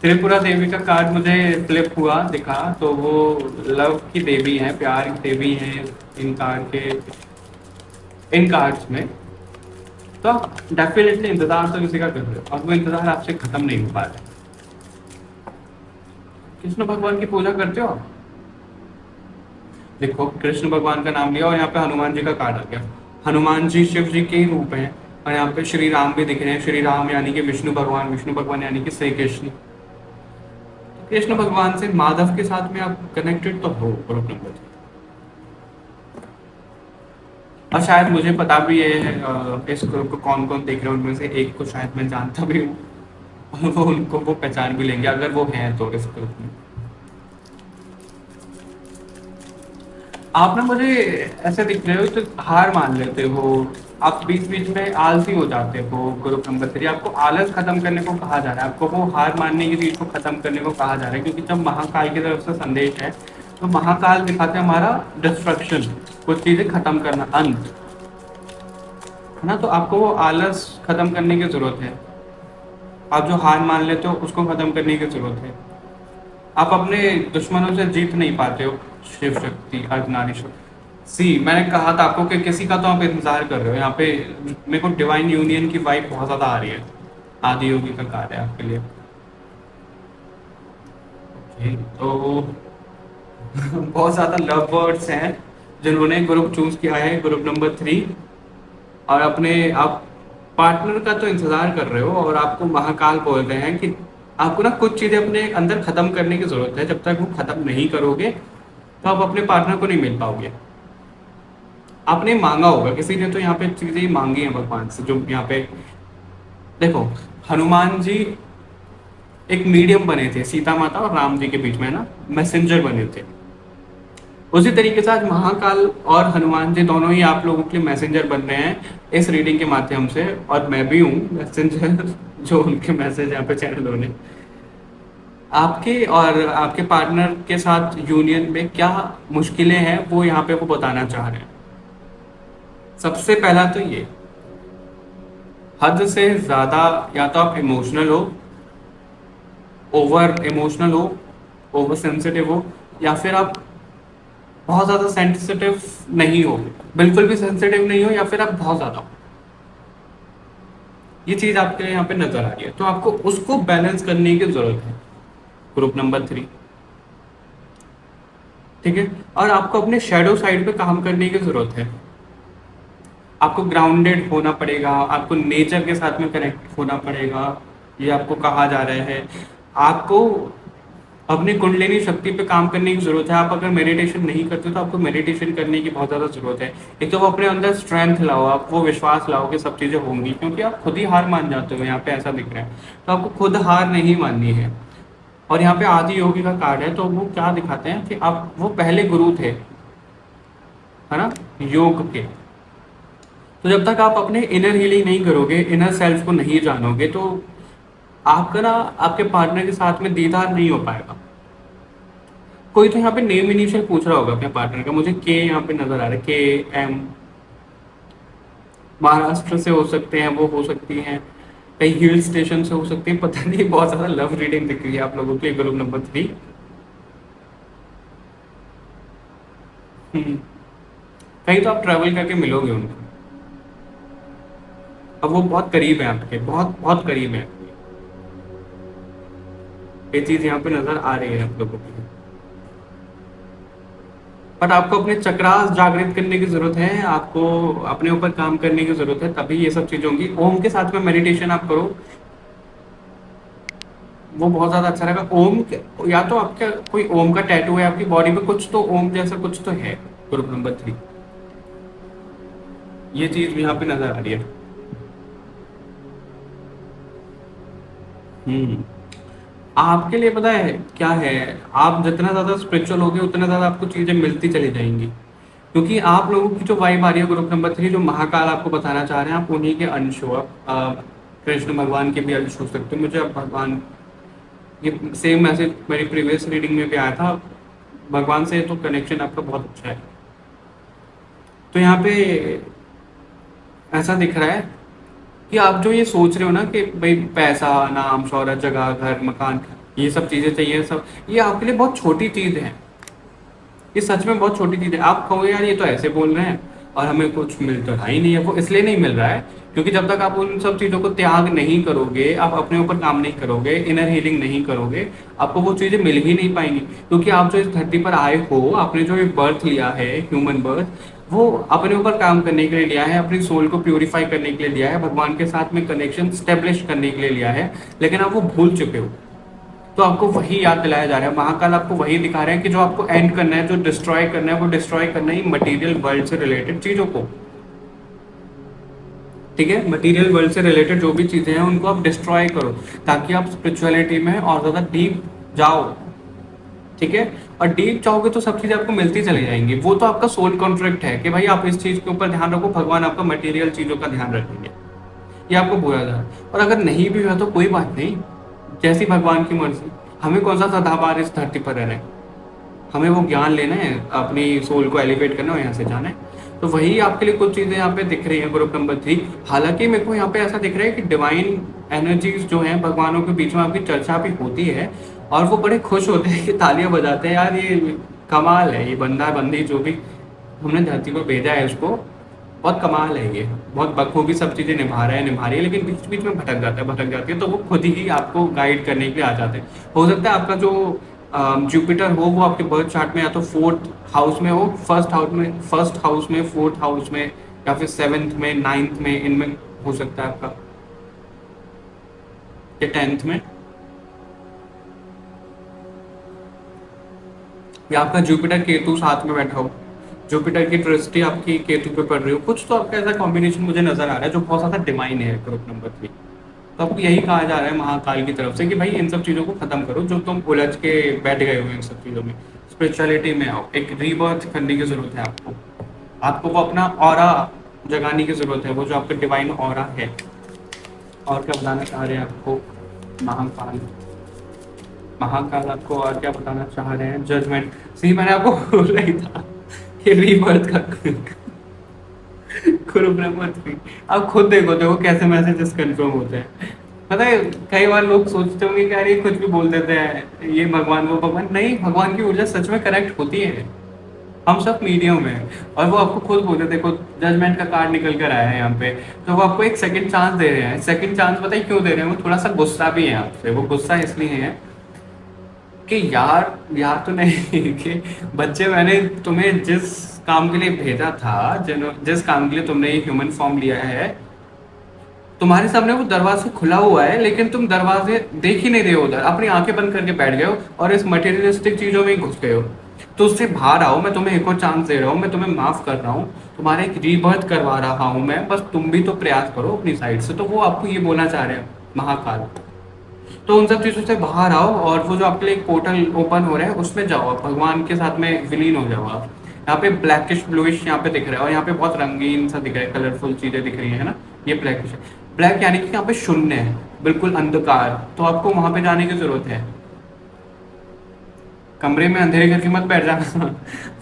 त्रिपुरा देवी का कार्ड मुझे फ्लिप हुआ दिखा, तो वो लव की देवी है, प्यार की देवी है इन कार्ड्स में। तो डेफिनेटली इंतजार तो किसी का कर रहे हो और वो इंतजार आपसे खत्म नहीं हो पा रहा है। कृष्ण भगवान की पूजा करते हो आप? देखो कृष्ण भगवान का नाम लिया और यहाँ पे हनुमान जी का कार्ड आ गया। हनुमान जी शिव जी के ही रूप हैं और यहाँ पे श्री राम भी दिख रहे हैं। श्री राम यानी कि विष्णु भगवान यानी कि श्री कृष्ण। कृष्ण भगवान से माधव के साथ में आप कनेक्टेड तो हो ग्रुप नंबर 3। और शायद मुझे पता भी है इस ग्रुप को कौन कौन देख रहे हैं, उनमें से एक को शायद मैं जानता भी हूँ और वो उनको वो पहचान भी लेंगे अगर वो हैं तो इस ग्रुप में। आप ना मुझे ऐसे दिख रहे हो तो हार मान लेते हो, आप बीच बीच में आलसी हो जाते हो ग्रुप नंबर 3। आपको आलस खत्म करने को कहा जा रहा है, आपको वो हार मानने की चीज को खत्म करने को कहा जा रहा है। क्योंकि जब महाकाल की तरफ से संदेश है तो महाकाल दिखाते हैं हमारा डिस्ट्रक्शन, कुछ चीजें खत्म करना, अंत है ना। तो आपको वो आलस खत्म करने की जरूरत है, आप जो हार मान लेते हो उसको खत्म करने की जरूरत है। आप अपने दुश्मनों से जीत नहीं पाते हो, शिव शक्ति अर्धनारीश्वर। मैंने कहा था आपको कि किसी का तो आप इंतजार कर रहे हो। यहाँ पे मेरे को डिवाइन यूनियन की वाइब बहुत ज्यादा आ रही है, आदि योगी का कार्य है आपके लिए। तो बहुत ज्यादा लव बर्ड्स हैं जिन्होंने ग्रुप चूज किया है ग्रुप नंबर 3 और अपने आप पार्टनर का तो इंतजार कर रहे हो और आपको महाकाल बोल रहे हैं कि आपको ना कुछ चीजें अपने अंदर खत्म करने की जरूरत है। जब तक वो खत्म नहीं करोगे तो आप अपने पार्टनर को नहीं मिल पाओगे। आपने मांगा होगा, किसी ने तो यहाँ पे चीजें मांगी हैं भगवान से। जो यहाँ पे देखो हनुमान जी एक मीडियम बने थे सीता माता और राम जी के बीच में ना, मैसेंजर बने थे। उसी तरीके से आज महाकाल और हनुमान जी दोनों ही आप लोगों के लिए मैसेंजर बन रहे हैं इस रीडिंग के माध्यम से, और मैं भी हूँ मैसेंजर जो उनके मैसेज यहाँ पे चैनल होने। आपके और आपके पार्टनर के साथ यूनियन में क्या मुश्किलें हैं वो यहाँ पे वो बताना चाह रहे हैं। सबसे पहला तो ये, हद से ज्यादा या तो आप इमोशनल हो, ओवर सेंसिटिव हो, या फिर आप बहुत ज्यादा सेंसिटिव नहीं हो, बिल्कुल भी सेंसिटिव नहीं हो, या फिर आप बहुत ज्यादा हो। ये चीज आपके यहाँ पे नजर आ रही है, तो आपको उसको बैलेंस करने की जरूरत है ग्रुप नंबर 3। ठीक है, और आपको अपने शैडो साइड पे काम करने की जरूरत है। आपको ग्राउंडेड होना पड़ेगा, आपको नेचर के साथ में कनेक्ट होना पड़ेगा, ये आपको कहा जा रहा है। आपको अपनी कुंडलिनी शक्ति पे काम करने की जरूरत है। आप अगर मेडिटेशन नहीं करते तो आपको मेडिटेशन करने की बहुत ज़्यादा जरूरत है। एक तो वो अपने अंदर स्ट्रेंथ लाओ, आप वो विश्वास लाओ कि सब चीज़ें होंगी, क्योंकि आप खुद ही हार मान जाते हो, यहाँ पे ऐसा दिख रहा है। तो आपको खुद हार नहीं माननी है। और यहाँ पे आदि योगी का कार्ड है, तो वो क्या दिखाते हैं कि आप वो पहले गुरु थे, है ना, योग के। तो जब तक आप अपने इनर हीलिंग नहीं करोगे, इनर सेल्फ को नहीं जानोगे, तो आपका ना आपके पार्टनर के साथ में दीदार नहीं हो पाएगा। कोई तो यहाँ पे नेम इनिशियल पूछ रहा होगा अपने पार्टनर का, मुझे के यहाँ पे नजर आ रहा है, के एम, महाराष्ट्र से हो सकते हैं, वो हो सकती हैं, कई हिल स्टेशन से हो सकती है, पता नहीं। बहुत ज्यादा लव रीडिंग दिख रही है आप लोगों के ग्रुप नंबर 3। कहीं तो आप ट्रैवल करके मिलोगे उनको। अब वो बहुत करीब है आपके, बहुत बहुत करीब है। ये चीज यहाँ पे नजर आ रही है आप लोगों की। बट आपको अपने चक्रास जागृत करने की जरूरत है, आपको अपने ऊपर काम करने की जरूरत है, तभी ये सब चीजें होंगी। ओम के साथ में मेडिटेशन आप करो, वो बहुत ज्यादा अच्छा रहेगा। या तो आपका कोई ओम का टैटू है आपकी बॉडी पे, कुछ तो ओम जैसा कुछ तो है। ग्रुप नंबर 3 ये चीज भी यहाँ पे नजर आ रही है। हम्म आपके लिए पता है क्या है, आप जितना ज्यादा स्पिरिचुअल होगे उतना ज्यादा आपको चीजें मिलती चली जाएंगी, क्योंकि आप लोगों की जो वाइब आ रही है ग्रुप नंबर 3, जो महाकाल आपको बताना चाह रहे हैं, आप उन्हीं के अंश हो। आप कृष्ण भगवान के भी अंश हो सकते हो। मुझे अब भगवान, ये सेम मैसेज मेरी प्रीवियस रीडिंग में भी आया था, भगवान से तो कनेक्शन आपका बहुत अच्छा है। तो यहाँ पे ऐसा दिख रहा है कि आप जो ये सोच रहे हो ना कि भाई पैसा, नाम, शोहरत, जगह, घर, मकान, ये सब चीजें चाहिए, सब ये आपके लिए बहुत छोटी चीज है। ये सच में बहुत छोटी चीज है। आप कहोगे यार ये तो ऐसे बोल रहे हैं और हमें कुछ मिल तो रहा ही नहीं है। वो इसलिए नहीं मिल रहा है क्योंकि जब तक आप उन सब चीजों को त्याग नहीं करोगे, आप अपने ऊपर काम नहीं करोगे, इनर हीलिंग नहीं करोगे, आपको वो चीजें मिल ही नहीं पाएंगी। क्योंकि आप जो इस धरती पर आए हो, आपने जो एक बर्थ लिया है, ह्यूमन बर्थ, वो अपने ऊपर काम करने के लिए लिया है, अपनी सोल को प्यूरिफाई करने के लिए लिया है, भगवान के साथ में कनेक्शन स्टेब्लिश करने के लिए लिया है, लेकिन आप वो भूल चुके हो। तो आपको वही याद दिलाया जा रहा है। महाकाल आपको वही दिखा रहे हैं कि जो आपको एंड करना है, जो डिस्ट्रॉय करना है, वो डिस्ट्रॉय करना ही मटेरियल वर्ल्ड से रिलेटेड चीजों को। ठीक है, मटेरियल वर्ल्ड से रिलेटेड जो भी चीजें हैं उनको आप डिस्ट्रॉय करो, ताकि आप स्पिरिचुअलिटी में और ज्यादा डीप जाओ। ठीक है, और डीप जाओगे तो सब चीजें आपको मिलती चली जाएंगी। वो तो आपका सोल कॉन्ट्रैक्ट है कि भाई आप इस चीज के ऊपर ध्यान रखो, भगवान आपका मटेरियल चीजों का ध्यान रखेंगे, ये आपको बोला जा रहा है। और अगर नहीं भी हुआ तो कोई बात नहीं, जैसी भगवान की मर्जी। हमें कौन सा सदाबहार इस धरती पर रहना है, हमें वो ज्ञान लेना है, अपनी सोल को एलिवेट करना है, यहाँ से जाना है। तो वही आपके लिए कुछ चीजें यहाँ पे दिख रही हैं ग्रुप नंबर 3। हालांकि मेरे को यहाँ पे ऐसा दिख रहा है कि डिवाइन एनर्जीज जो हैं, भगवानों के बीच में आपकी चर्चा भी होती है और वो बड़े खुश होते हैं कि तालियां बजाते हैं, यार ये कमाल है, ये बंदा बंदी जो भी हमने धरती पर भेजा है उसको, बहुत कमाल है, ये बहुत बखूबी सब चीजें निभा रही है, लेकिन बीच बीच में भटक जाता है, भटक जाती है। तो वो खुद ही आपको गाइड करने के लिए आ जाते हैं। हो सकता है आपका जो जुपिटर हो वो आपके बर्थ चार्ट में या तो 4th हाउस में हो, फर्स्ट हाउस में, 4th हाउस में, या फिर 7th में, 9th में, इनमें हो सकता है आपका, या 10th में, या आपका जुपिटर केतु साथ में बैठा हो, जुपिटर की दृष्टि आपकी केतु पे पड़ रही हो, कुछ तो आपका ऐसा कॉम्बिनेशन मुझे नजर आ रहा है जो बहुत ज्यादा डिवाइन है ग्रुप नंबर 3। तो आपको यही कहा जा रहा है महाकाल की तरफ से कि भाई इन सब चीजों को खत्म करो, जो तुम उलझ के बैठ गए हो इन सब चीजों में। स्पिरिचुअलिटी में आओ, एक रीबर्थ करने की जरूरत है आपको वो अपना ऑरा जगाने की जरूरत है, वो जो आपका डिवाइन ऑरा है। और क्या बताना चाह रहे हैं आपको महाकाल आपको और क्या बताना चाह रहे हैं? जजमेंट। सी मैंने आपको बोल रही था कि रीबर्थ का ग्रुप नंबर 3। आप खुद देखो कैसे मैसेजेस कंफर्म होते हैं। पता है कई बार लोग सोचते होंगे कि यार ये कुछ भी बोल देते हैं, ये भगवान वो भगवान, नहीं, भगवान की ऊर्जा सच में कनेक्ट होती है, हम सब मीडियम है। और वो आपको खुद बोलते, देखो जजमेंट का कार्ड निकल कर आया है यहाँ पे, तो वो आपको एक सेकंड चांस दे रहे हैं। सेकंड चांस पता है क्यों दे रहे हैं? वो थोड़ा सा गुस्सा भी है आपसे। वो गुस्सा इसलिए है कि यार तो नहीं कि बच्चे, मैंने तुम्हें जिस काम के लिए भेजा था, जिस काम के लिए तुमने ये ह्यूमन फॉर्म लिया है, तुम्हारे सामने वो दरवाजा खुला हुआ है, लेकिन तुम दरवाजे देख ही नहीं रहे हो, उधर अपनी आंखें बंद करके बैठ गए हो और इस मटेरियलिस्टिक चीजों में ही घुस गए हो। तो उससे बाहर आओ, मैं तुम्हें एक और चांस दे रहा हूँ, मैं तुम्हें माफ कर रहा हूँ, तुम्हारे एक रीबर्थ करवा रहा हूँ मैं, बस तुम भी तो प्रयास करो अपनी साइड से। तो वो आपको ये बोलना चाह रहे हैं महाकाल। तो उन सब चीजों से बाहर आओ और वो जो आपके लिए एक पोर्टल ओपन हो रहा है उसमें जाओ, आप भगवान के साथ में विलीन हो जाओ आप। यहाँ पे ब्लैकिश ब्लूइश यहाँ पे दिख रहा है और यहाँ पे बहुत रंगीन सा दिख रहा है, कलरफुल चीजें दिख रही है ना, ये ब्लैकिश है। ब्लैक यानी कि यहाँ पे शून्य है, बिल्कुल अंधकार। तो आपको वहां पे जाने की जरूरत है। कमरे में अंधेरे करके मत बैठ जाना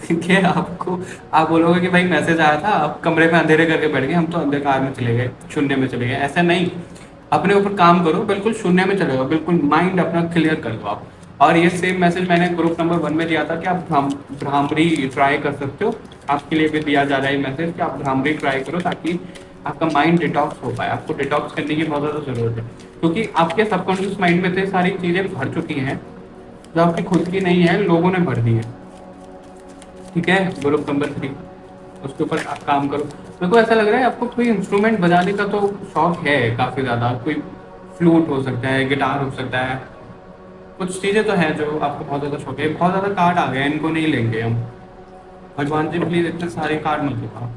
ठीक है। आपको आप बोलोगे कि भाई मैसेज आया था, आप कमरे में अंधेरे करके बैठ गए, हम तो अंधकार में चले गए, शून्य में चले गए, ऐसा नहीं। अपने ऊपर काम करो, बिल्कुल शून्य में चले जाओ, बिल्कुल माइंड अपना क्लियर कर दो आप। और ये सेम मैसेज मैंने ग्रुप नंबर 1 में दिया था कि आप भ्रामरी ट्राई कर सकते हो। आपके लिए भी दिया जा रहा है मैसेज कि आप भ्रामरी ट्राई करो, ताकि आपका माइंड डिटॉक्स हो पाए। आपको डिटॉक्स करने की बहुत ज़्यादा ज़रूरत है, क्योंकि आपके सबकॉन्शियस माइंड में से सारी चीज़ें भर चुकी हैं जो आपकी खुद की नहीं है, लोगों ने भर दी है। ठीक है, ग्रुप नंबर 3, उसके ऊपर आप काम करो। मेरे को ऐसा लग रहा है आपको कोई इंस्ट्रूमेंट बजाने का तो शौक है काफ़ी ज़्यादा। कोई फ्लूट हो सकता है, गिटार हो सकता है, कुछ चीज़ें तो हैं जो आपको बहुत ज़्यादा शौक है। बहुत ज़्यादा कार्ड आ गए हैं, इनको नहीं लेंगे हम। भगवान जी प्लीज इतने सारे कार्ड मत दिखाओ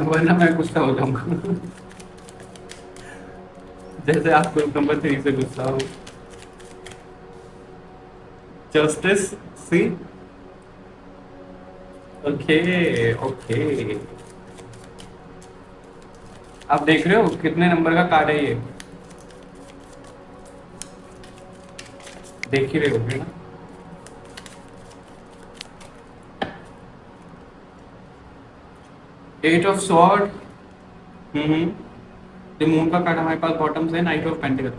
वरना मैं गुस्सा हो जाऊंगा जैसे आप ग्रुप नंबर 3 से गुस्सा हो। Justice C, okay okay. आप देख रहे हो कितने नंबर का कार्ड है ये, देख ही रहे होगे ना। एट ऑफ स्वॉर्ड, मून का कार्ड हमारे पास बॉटम से, नाइट ऑफ पेंटिकल।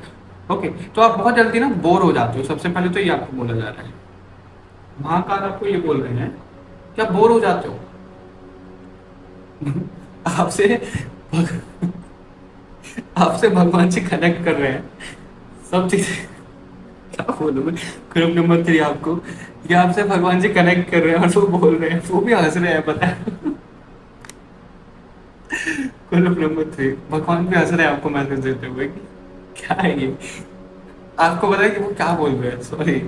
ओके, तो आप बहुत जल्दी ना बोर हो जाते हो। सबसे पहले तो ये आपको बोला जा रहा है, महाकाल आपको ये बोल रहे हैं कि आप बोर हो जाते हो आपसे आपसे भगवान से कनेक्ट कर रहे हैं सब चीजें क्या बोलूं मैं। ग्रुप नंबर 3 आपको, ये आपसे भगवान जी कनेक्ट कर रहे हैं और वो बोल रहे हैं, वो भी हंस रहे हैं, पता है ग्रुप नंबर 3 भगवान भी हंस रहे हैं आपको मैसेज देते हुए कि क्या है ये। आपको पता है कि वो क्या बोल रहे हैं, सॉरी,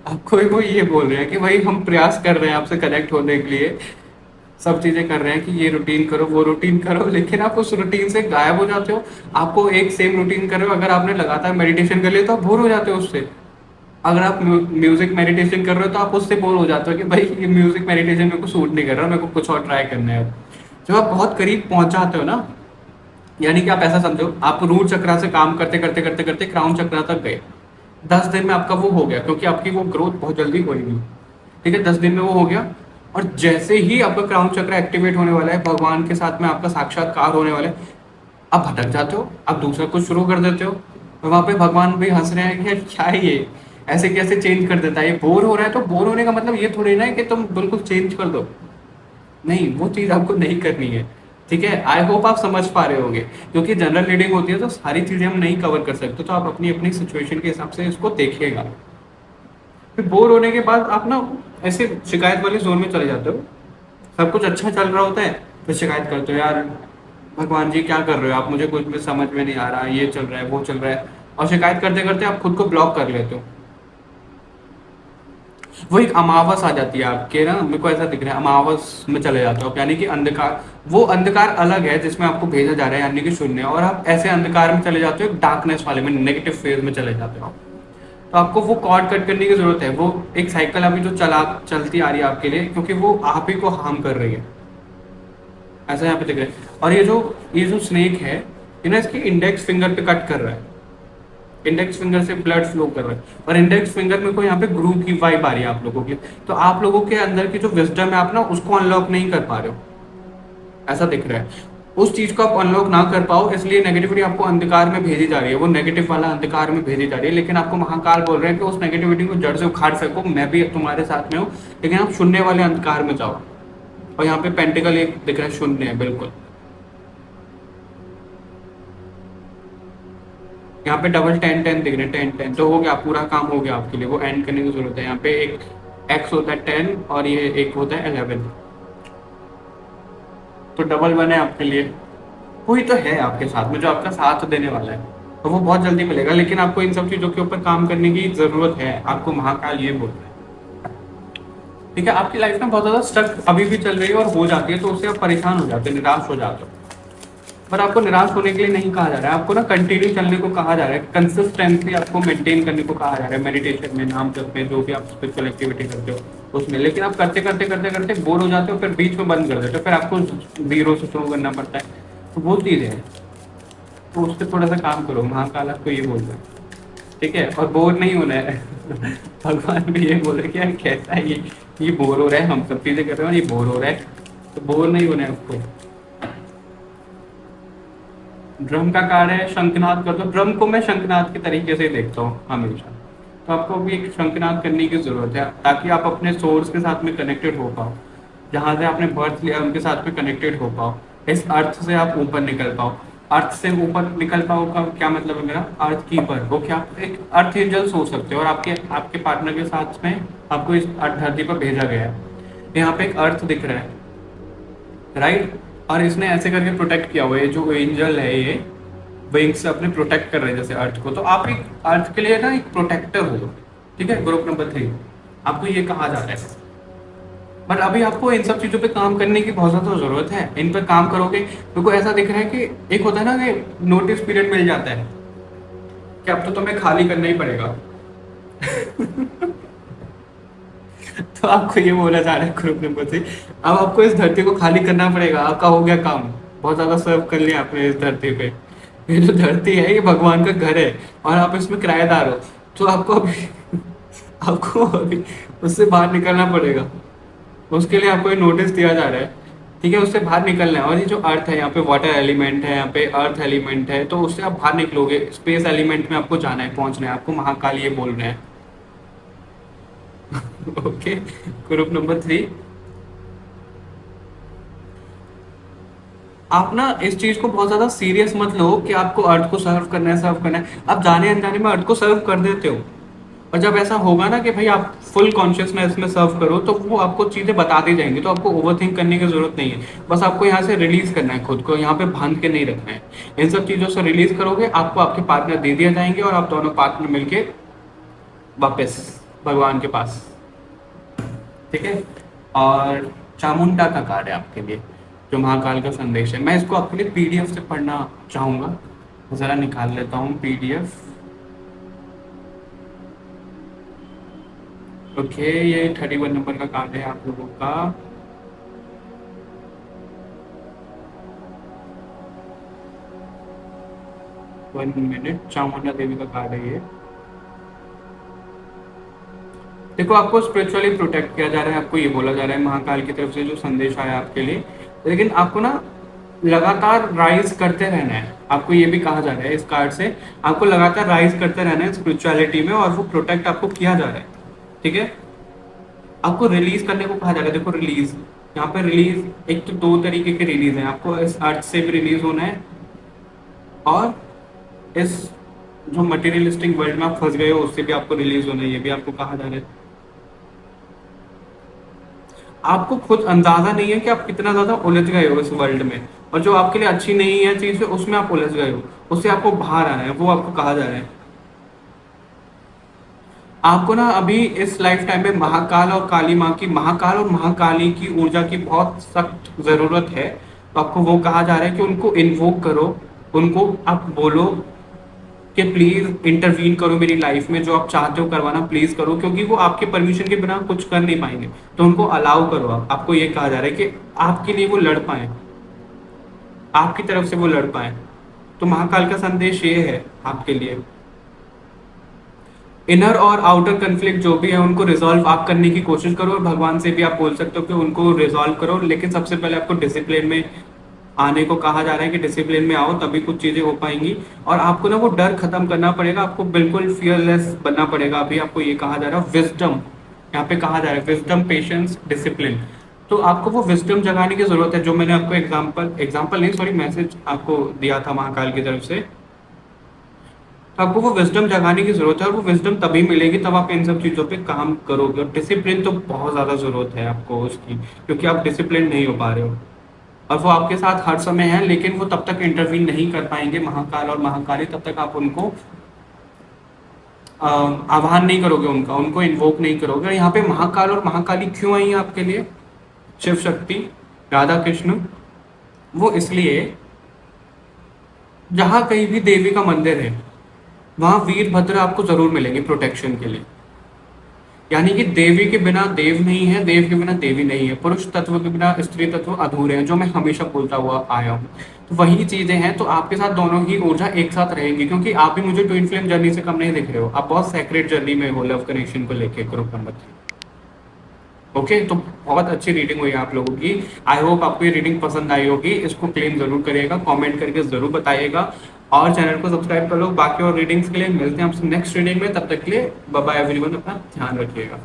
आपको वो ये बोल रहे हैं कि भाई हम प्रयास कर रहे हैं आपसे कनेक्ट होने के लिए, सब चीजें कर रहे हैं कि ये रूटीन करो, वो रूटीन करो, लेकिन आप उस रूटीन से गायब हो जाते हो। आपको एक सेम रूटीन कर रहे हो, अगर आपने लगातार मेडिटेशन कर लिया तो आप बोर हो जाते हो उससे। अगर आप म्यूजिक मेडिटेशन कर रहे हो तो आप उससे बोर हो जाते हो कि भाई ये म्यूजिक मेडिटेशन मेरे को सूट नहीं कर रहा, मेरे को कुछ और ट्राई करना है। जब आप बहुत करीब पहुंच जाते हो ना, यानी कि आप ऐसा समझो, आप रूट चक्रा से काम करते करते करते करते क्राउन चक्रा तक गए। 10 दिन में आपका वो हो गया, क्योंकि आपकी वो ग्रोथ बहुत जल्दी होगी। ठीक है, 10 दिन में वो हो गया। और जैसे ही आपका क्राउन चक्र एक्टिवेट होने वाला है, भगवान के साथ में आपका साक्षात्कार होने वाला है, आप भटक जाते हो, आप दूसरा कुछ शुरू कर देते हो। और वहां पे भगवान भी हंस रहे हैं कि यार क्या है ये, ऐसे कैसे चेंज कर देता है, ये बोर हो रहा है। तो बोर होने का मतलब ये थोड़ी ना है कि तुम बिल्कुल चेंज कर दो, नहीं, वो चीज आपको नहीं करनी है। ठीक है, आई होप आप समझ पा रहे होंगे, क्योंकि जनरल रीडिंग होती है तो सारी चीजें हम नहीं कवर कर सकते, तो आप अपनी अपनी सिचुएशन के हिसाब से इसको देखिएगा। फिर बोर होने के बाद आप ना ऐसे शिकायत वाले जोन में चले जाते हो। सब कुछ अच्छा चल रहा होता है, फिर शिकायत करते हो, यार भगवान जी क्या कर रहे हो आप, मुझे कुछ भी समझ में नहीं आ रहा, ये चल रहा है, वो चल रहा है, और शिकायत करते करते आप खुद को ब्लॉक कर लेते हो। वो एक अमावस आ जाती है आपके ना, मेरे को ऐसा दिख रहा है, अमावस में चले जाते हो आप, यानी कि अंधकार। वो अंधकार अलग है जिसमें आपको भेजा जा रहा है, यानी कि शून्य, और आप ऐसे अंधकार में चले जाते हो, डार्कनेस वाले में, नेगेटिव फेज में चले जाते हो। तो आपको वो कॉर्ड कट करने की जरूरत है। वो एक साइकिल अभी जो चलती आ रही है आपके लिए, क्योंकि वो आप ही को हार्म कर रही है, ऐसा यहाँ पे दिख रहा है। और ये जो स्नेक है, ये ना इसके इंडेक्स फिंगर पे कट कर रहा है, इंडेक्स फिंगर से ब्लड फ्लो कर रहा है, और इंडेक्स फिंगर में को यहाँ पे ग्रू की वाइब आ रही है आप लोगों की। तो आप लोगों के अंदर की जो विजडम है, आप ना उसको अनलॉक नहीं कर पा रहे हो, ऐसा दिख रहा है। उस चीज को आप अनलॉक ना कर पाओ, इसलिए नेगेटिविटी आपको अंधकार में भेजी जा रही है, वो नेगेटिव वाला अंधकार में भेजी जा रही है। लेकिन आपको महाकाल बोल रहे हैं कि उस नेगेटिविटी को जड़ से उखाड़ सको, मैं भी तुम्हारे साथ में हूँ, लेकिन आप शून्य वाले अंधकार में जाओ। और यहाँ पे पेंटिकल एक दिख रहा है, शून्य है बिल्कुल। यहाँ पे डबल 10-10 दिख रहे हैं, 10-10 तो हो गया, पूरा काम हो गया आपके लिए। वो एंड करने की जरूरत है। यहाँ पे एक एक्स होता है 10 और ये एक होता है 11, तो डबल 1 है आपके लिए। कोई तो है आपके साथ में जो आपका साथ देने वाला है, तो वो बहुत जल्दी मिलेगा। लेकिन आपको इन सब चीज़ों के ऊपर काम करने की ज़रूरत है, आपको महाकाल ये बोल रहे हैं। ठीक है, आपकी लाइफ में बहुत ज़्यादा स्ट्रक अभी भी चल रही है और हो जाती है, तो उससे आप परेशान हो जाते हो, निराश हो जाते हो। पर आपको निराश होने के लिए नहीं कहा जा रहा है, आपको ना कंटिन्यू चलने को कहा जा रहा है, कंसिस्टेंसी आपको मेंटेन करने को कहा जा रहा है, मेडिटेशन में, नाम जप में, जो भी आप स्पिरिचुअल एक्टिविटी करते हो उसमें। लेकिन आप करते करते करते करते बोर हो जाते हो, फिर बीच में बंद कर देते हो, फिर आपको जीरो से शुरू करना पड़ता है। तो वो चीज़ है, तो उस पर थोड़ा सा काम करो। महाकाल आपको ये बोल रहे हैं, ठीक है, और बोर नहीं होना है। भगवान भी ये बोल रहे कि यार कैसा है ये बोर हो रहा है, हम सब चीजें कर रहे हैं और ये बोर हो रहा है, तो बोर नहीं होना है आपको। ड्रम का कार्ड है शंखनाद कर दो। ड्रम को मैं शंखनाद के तरीके से देखता हूँ हमेशा, तो आपको भी एक शंखनाद करने की जरूरत है ताकि आप अपने सोर्स के साथ में कनेक्टेड हो पाओ, जहाँ से आपने बर्थ लिया उनके साथ में कनेक्टेड हो पाओ, इस अर्थ से आप ऊपर निकल पाओ। अर्थ से ऊपर निकल पाओ का क्या मतलब है मेरा, अर्थ कीपर, वो क्या एक अर्थ एंजल सोच सकते हो, और आपके आपके पार्टनर के साथ में आपको इस धरती पर भेजा गया है। यहाँ पे एक अर्थ दिख रहा है, राइट, और इसने ऐसे करके प्रोटेक्ट किया हुआ है, जो एंजल है ये विंग से अपने प्रोटेक्ट कर रहे हैं जैसे अर्थ को। तो आप एक अर्थ के लिए ना एक प्रोटेक्टर हो, ठीक है। ग्रुप नंबर 3 आपको ये कहा जा रहा है, बट अभी आपको इन सब चीज़ों पे काम करने की बहुत ज़्यादा ज़रूरत है। इन पर काम करोगे, मेरे को ऐसा दिख रहा है कि एक होता है ना कि नोटिस पीरियड मिल जाता है कि अब तो तुम्हें खाली करना ही पड़ेगा। तो आपको ये बोला जा रहा है ग्रुप नंबर 3, अब आपको इस धरती को खाली करना पड़ेगा, आपका हो गया काम, बहुत ज़्यादा सर्व कर लिया आपने इस धरती पे। ये जो धरती है ये भगवान का घर है और आप इसमें किराएदार हो, तो आपको अभी उससे बाहर निकलना पड़ेगा। उसके लिए आपको ये नोटिस दिया जा रहा है, ठीक है, उससे बाहर निकलना है। और ये जो अर्थ है, यहाँ पे वाटर एलिमेंट है, यहाँ पे अर्थ एलिमेंट है, तो उससे आप बाहर निकलोगे, स्पेस एलिमेंट में आपको जाना है, पहुंचना है आपको। महाकाल ये बोल रहे हैं। ओके, ग्रुप नंबर 3, आप ना इस चीज को बहुत ज्यादा सीरियस मत लो कि आपको अर्थ को सर्व करना है, सर्व करना है। आप जाने अनजाने में अर्थ को सर्व कर देते हो, और जब ऐसा होगा ना कि भाई आप फुल कॉन्शियसनेस में सर्व करो, तो वो आपको चीज़ें बताती जाएंगी, तो आपको ओवरथिंक करने की जरूरत नहीं है। बस आपको यहाँ से रिलीज करना है, खुद को यहाँ पे बांध के नहीं रखना है। इन सब चीज़ों से रिलीज करोगे, आपको आपके पार्टनर दे दिए जाएंगे और आप दोनों पार्टनर मिलके वापस भगवान के पास, ठीक है। और चामुंडा का कार्ड है आपके लिए, जो महाकाल का संदेश है। मैं इसको आपके लिए पीडीएफ से पढ़ना चाहूँगा, ज़रा निकाल लेता हूँ पीडीएफ। ओके, ये 31 नंबर का कार्ड है आप लोगों का। वन मिनट, चामुंडा देवी का कार्ड है ये। देखो, आपको स्पिरिचुअली प्रोटेक्ट किया जा रहा है, आपको ये बोला जा रहा है महाकाल की तरफ से जो संदेश आया आपके लिए। लेकिन आपको ना लगातार राइज करते रहना है, आपको ये भी कहा जा रहा है इस कार्ड से, आपको लगातार राइज करते रहना है स्पिरिचुअलिटी में, और वो प्रोटेक्ट आपको किया जा रहा है, ठीक है। आपको रिलीज करने को कहा जा रहा है। देखो रिलीज, यहाँ पे रिलीज एक तो 2 तरीके के रिलीज हैं, आपको इस अर्थ से भी रिलीज होना है, और इस जो मटेरियलिस्टिक वर्ल्ड में आप फंस गए हो उससे भी आपको रिलीज होना है, ये भी आपको कहा जा रहा है। आपको खुद अंदाजा नहीं है कि आप कितना ज्यादा उलझ गए हो इस वर्ल्ड में, और जो आपके लिए अच्छी नहीं है चीज, उसमें आप उलझ गए हो, उससे आपको बाहर आना है, वो आपको कहा जा रहा है। आपको ना अभी इस लाइफ टाइम में महाकाल और काली माँ की, महाकाल और महाकाली की ऊर्जा की बहुत सख्त जरूरत है। तो आपको वो कहा जा रहा है कि उनको इन्वोक करो, उनको आप बोलो कि प्लीज इंटरवीन करो मेरी लाइफ में, जो आप चाहते हो करवाना प्लीज करो, क्योंकि वो आपके परमिशन के बिना कुछ कर नहीं पाएंगे। तो उनको अलाउ करो। आपको ये कहा जा रहा है कि आपके लिए वो लड़ पाए, आपकी तरफ से वो लड़ पाए। तो महाकाल का संदेश ये है आपके लिए, इनर और आउटर कन्फ्लिक्ट जो भी है उनको रिजॉल्व आप करने की कोशिश करो, और भगवान से भी आप बोल सकते हो कि उनको रिजॉल्व करो। लेकिन सबसे पहले आपको डिसिप्लिन में आने को कहा जा रहा है कि डिसिप्लिन में आओ, तभी कुछ चीजें हो पाएंगी। और आपको ना वो डर खत्म करना पड़ेगा, आपको बिल्कुल फियरलेस बनना पड़ेगा। अभी आपको ये कहा जा रहा है विजडम, यहाँ पे कहा जा रहा है विजडम, पेशेंस, डिसिप्लिन। तो आपको वो विजडम जगाने की जरूरत है, जो मैंने आपको एग्जाम्पल नहीं सॉरी मैसेज आपको दिया था महाकाल की तरफ से। आपको वो विजडम जगाने की जरूरत है, और वो विजडम तभी मिलेगी तब आप इन सब चीजों पे काम करोगे। और डिसिप्लिन तो बहुत ज्यादा जरूरत है आपको उसकी, क्योंकि आप डिसिप्लिन नहीं हो पा रहे हो। और वो आपके साथ हर समय है, लेकिन वो तब तक इंटरवीन नहीं कर पाएंगे, महाकाल और महाकाली, तब तक आप उनको आह्वान नहीं करोगे, उनको इन्वोक नहीं करोगे। और यहाँ पे महाकाल और महाकाली क्यों आई है आपके लिए, शिव शक्ति, राधा कृष्ण? वो इसलिए जहाँ कहीं भी देवी का मंदिर है वहाँ वीरभद्र आपको जरूर मिलेंगे प्रोटेक्शन के लिए। यानी कि देवी के बिना देव नहीं है, देव के बिना देवी नहीं है, पुरुष तत्व के बिना स्त्री तत्व अधूरे हैं, जो मैं हमेशा बोलता हुआ आया हूँ। तो वही चीजें हैं, तो आपके साथ दोनों ही ऊर्जा एक साथ रहेंगी, क्योंकि आप भी मुझे ट्विन फ्लेम जर्नी से कम नहीं दिख रहे हो, आप बहुत सेक्रेट जर्नी में हो लव कनेक्शन को लेके, ग्रुप नंबर 3। ओके, तो बहुत अच्छी रीडिंग हुई आप लोगों की। आई होप आपको ये रीडिंग पसंद आई होगी। इसको क्लेम जरूर करिएगा, कमेंट करके जरूर बताइएगा और चैनल को सब्सक्राइब कर लो। बाकी और रीडिंग्स के लिए मिलते हैं आपसे नेक्स्ट रीडिंग में, तब तक के लिए बाय बाय एवरीवन, अपना ध्यान रखिएगा।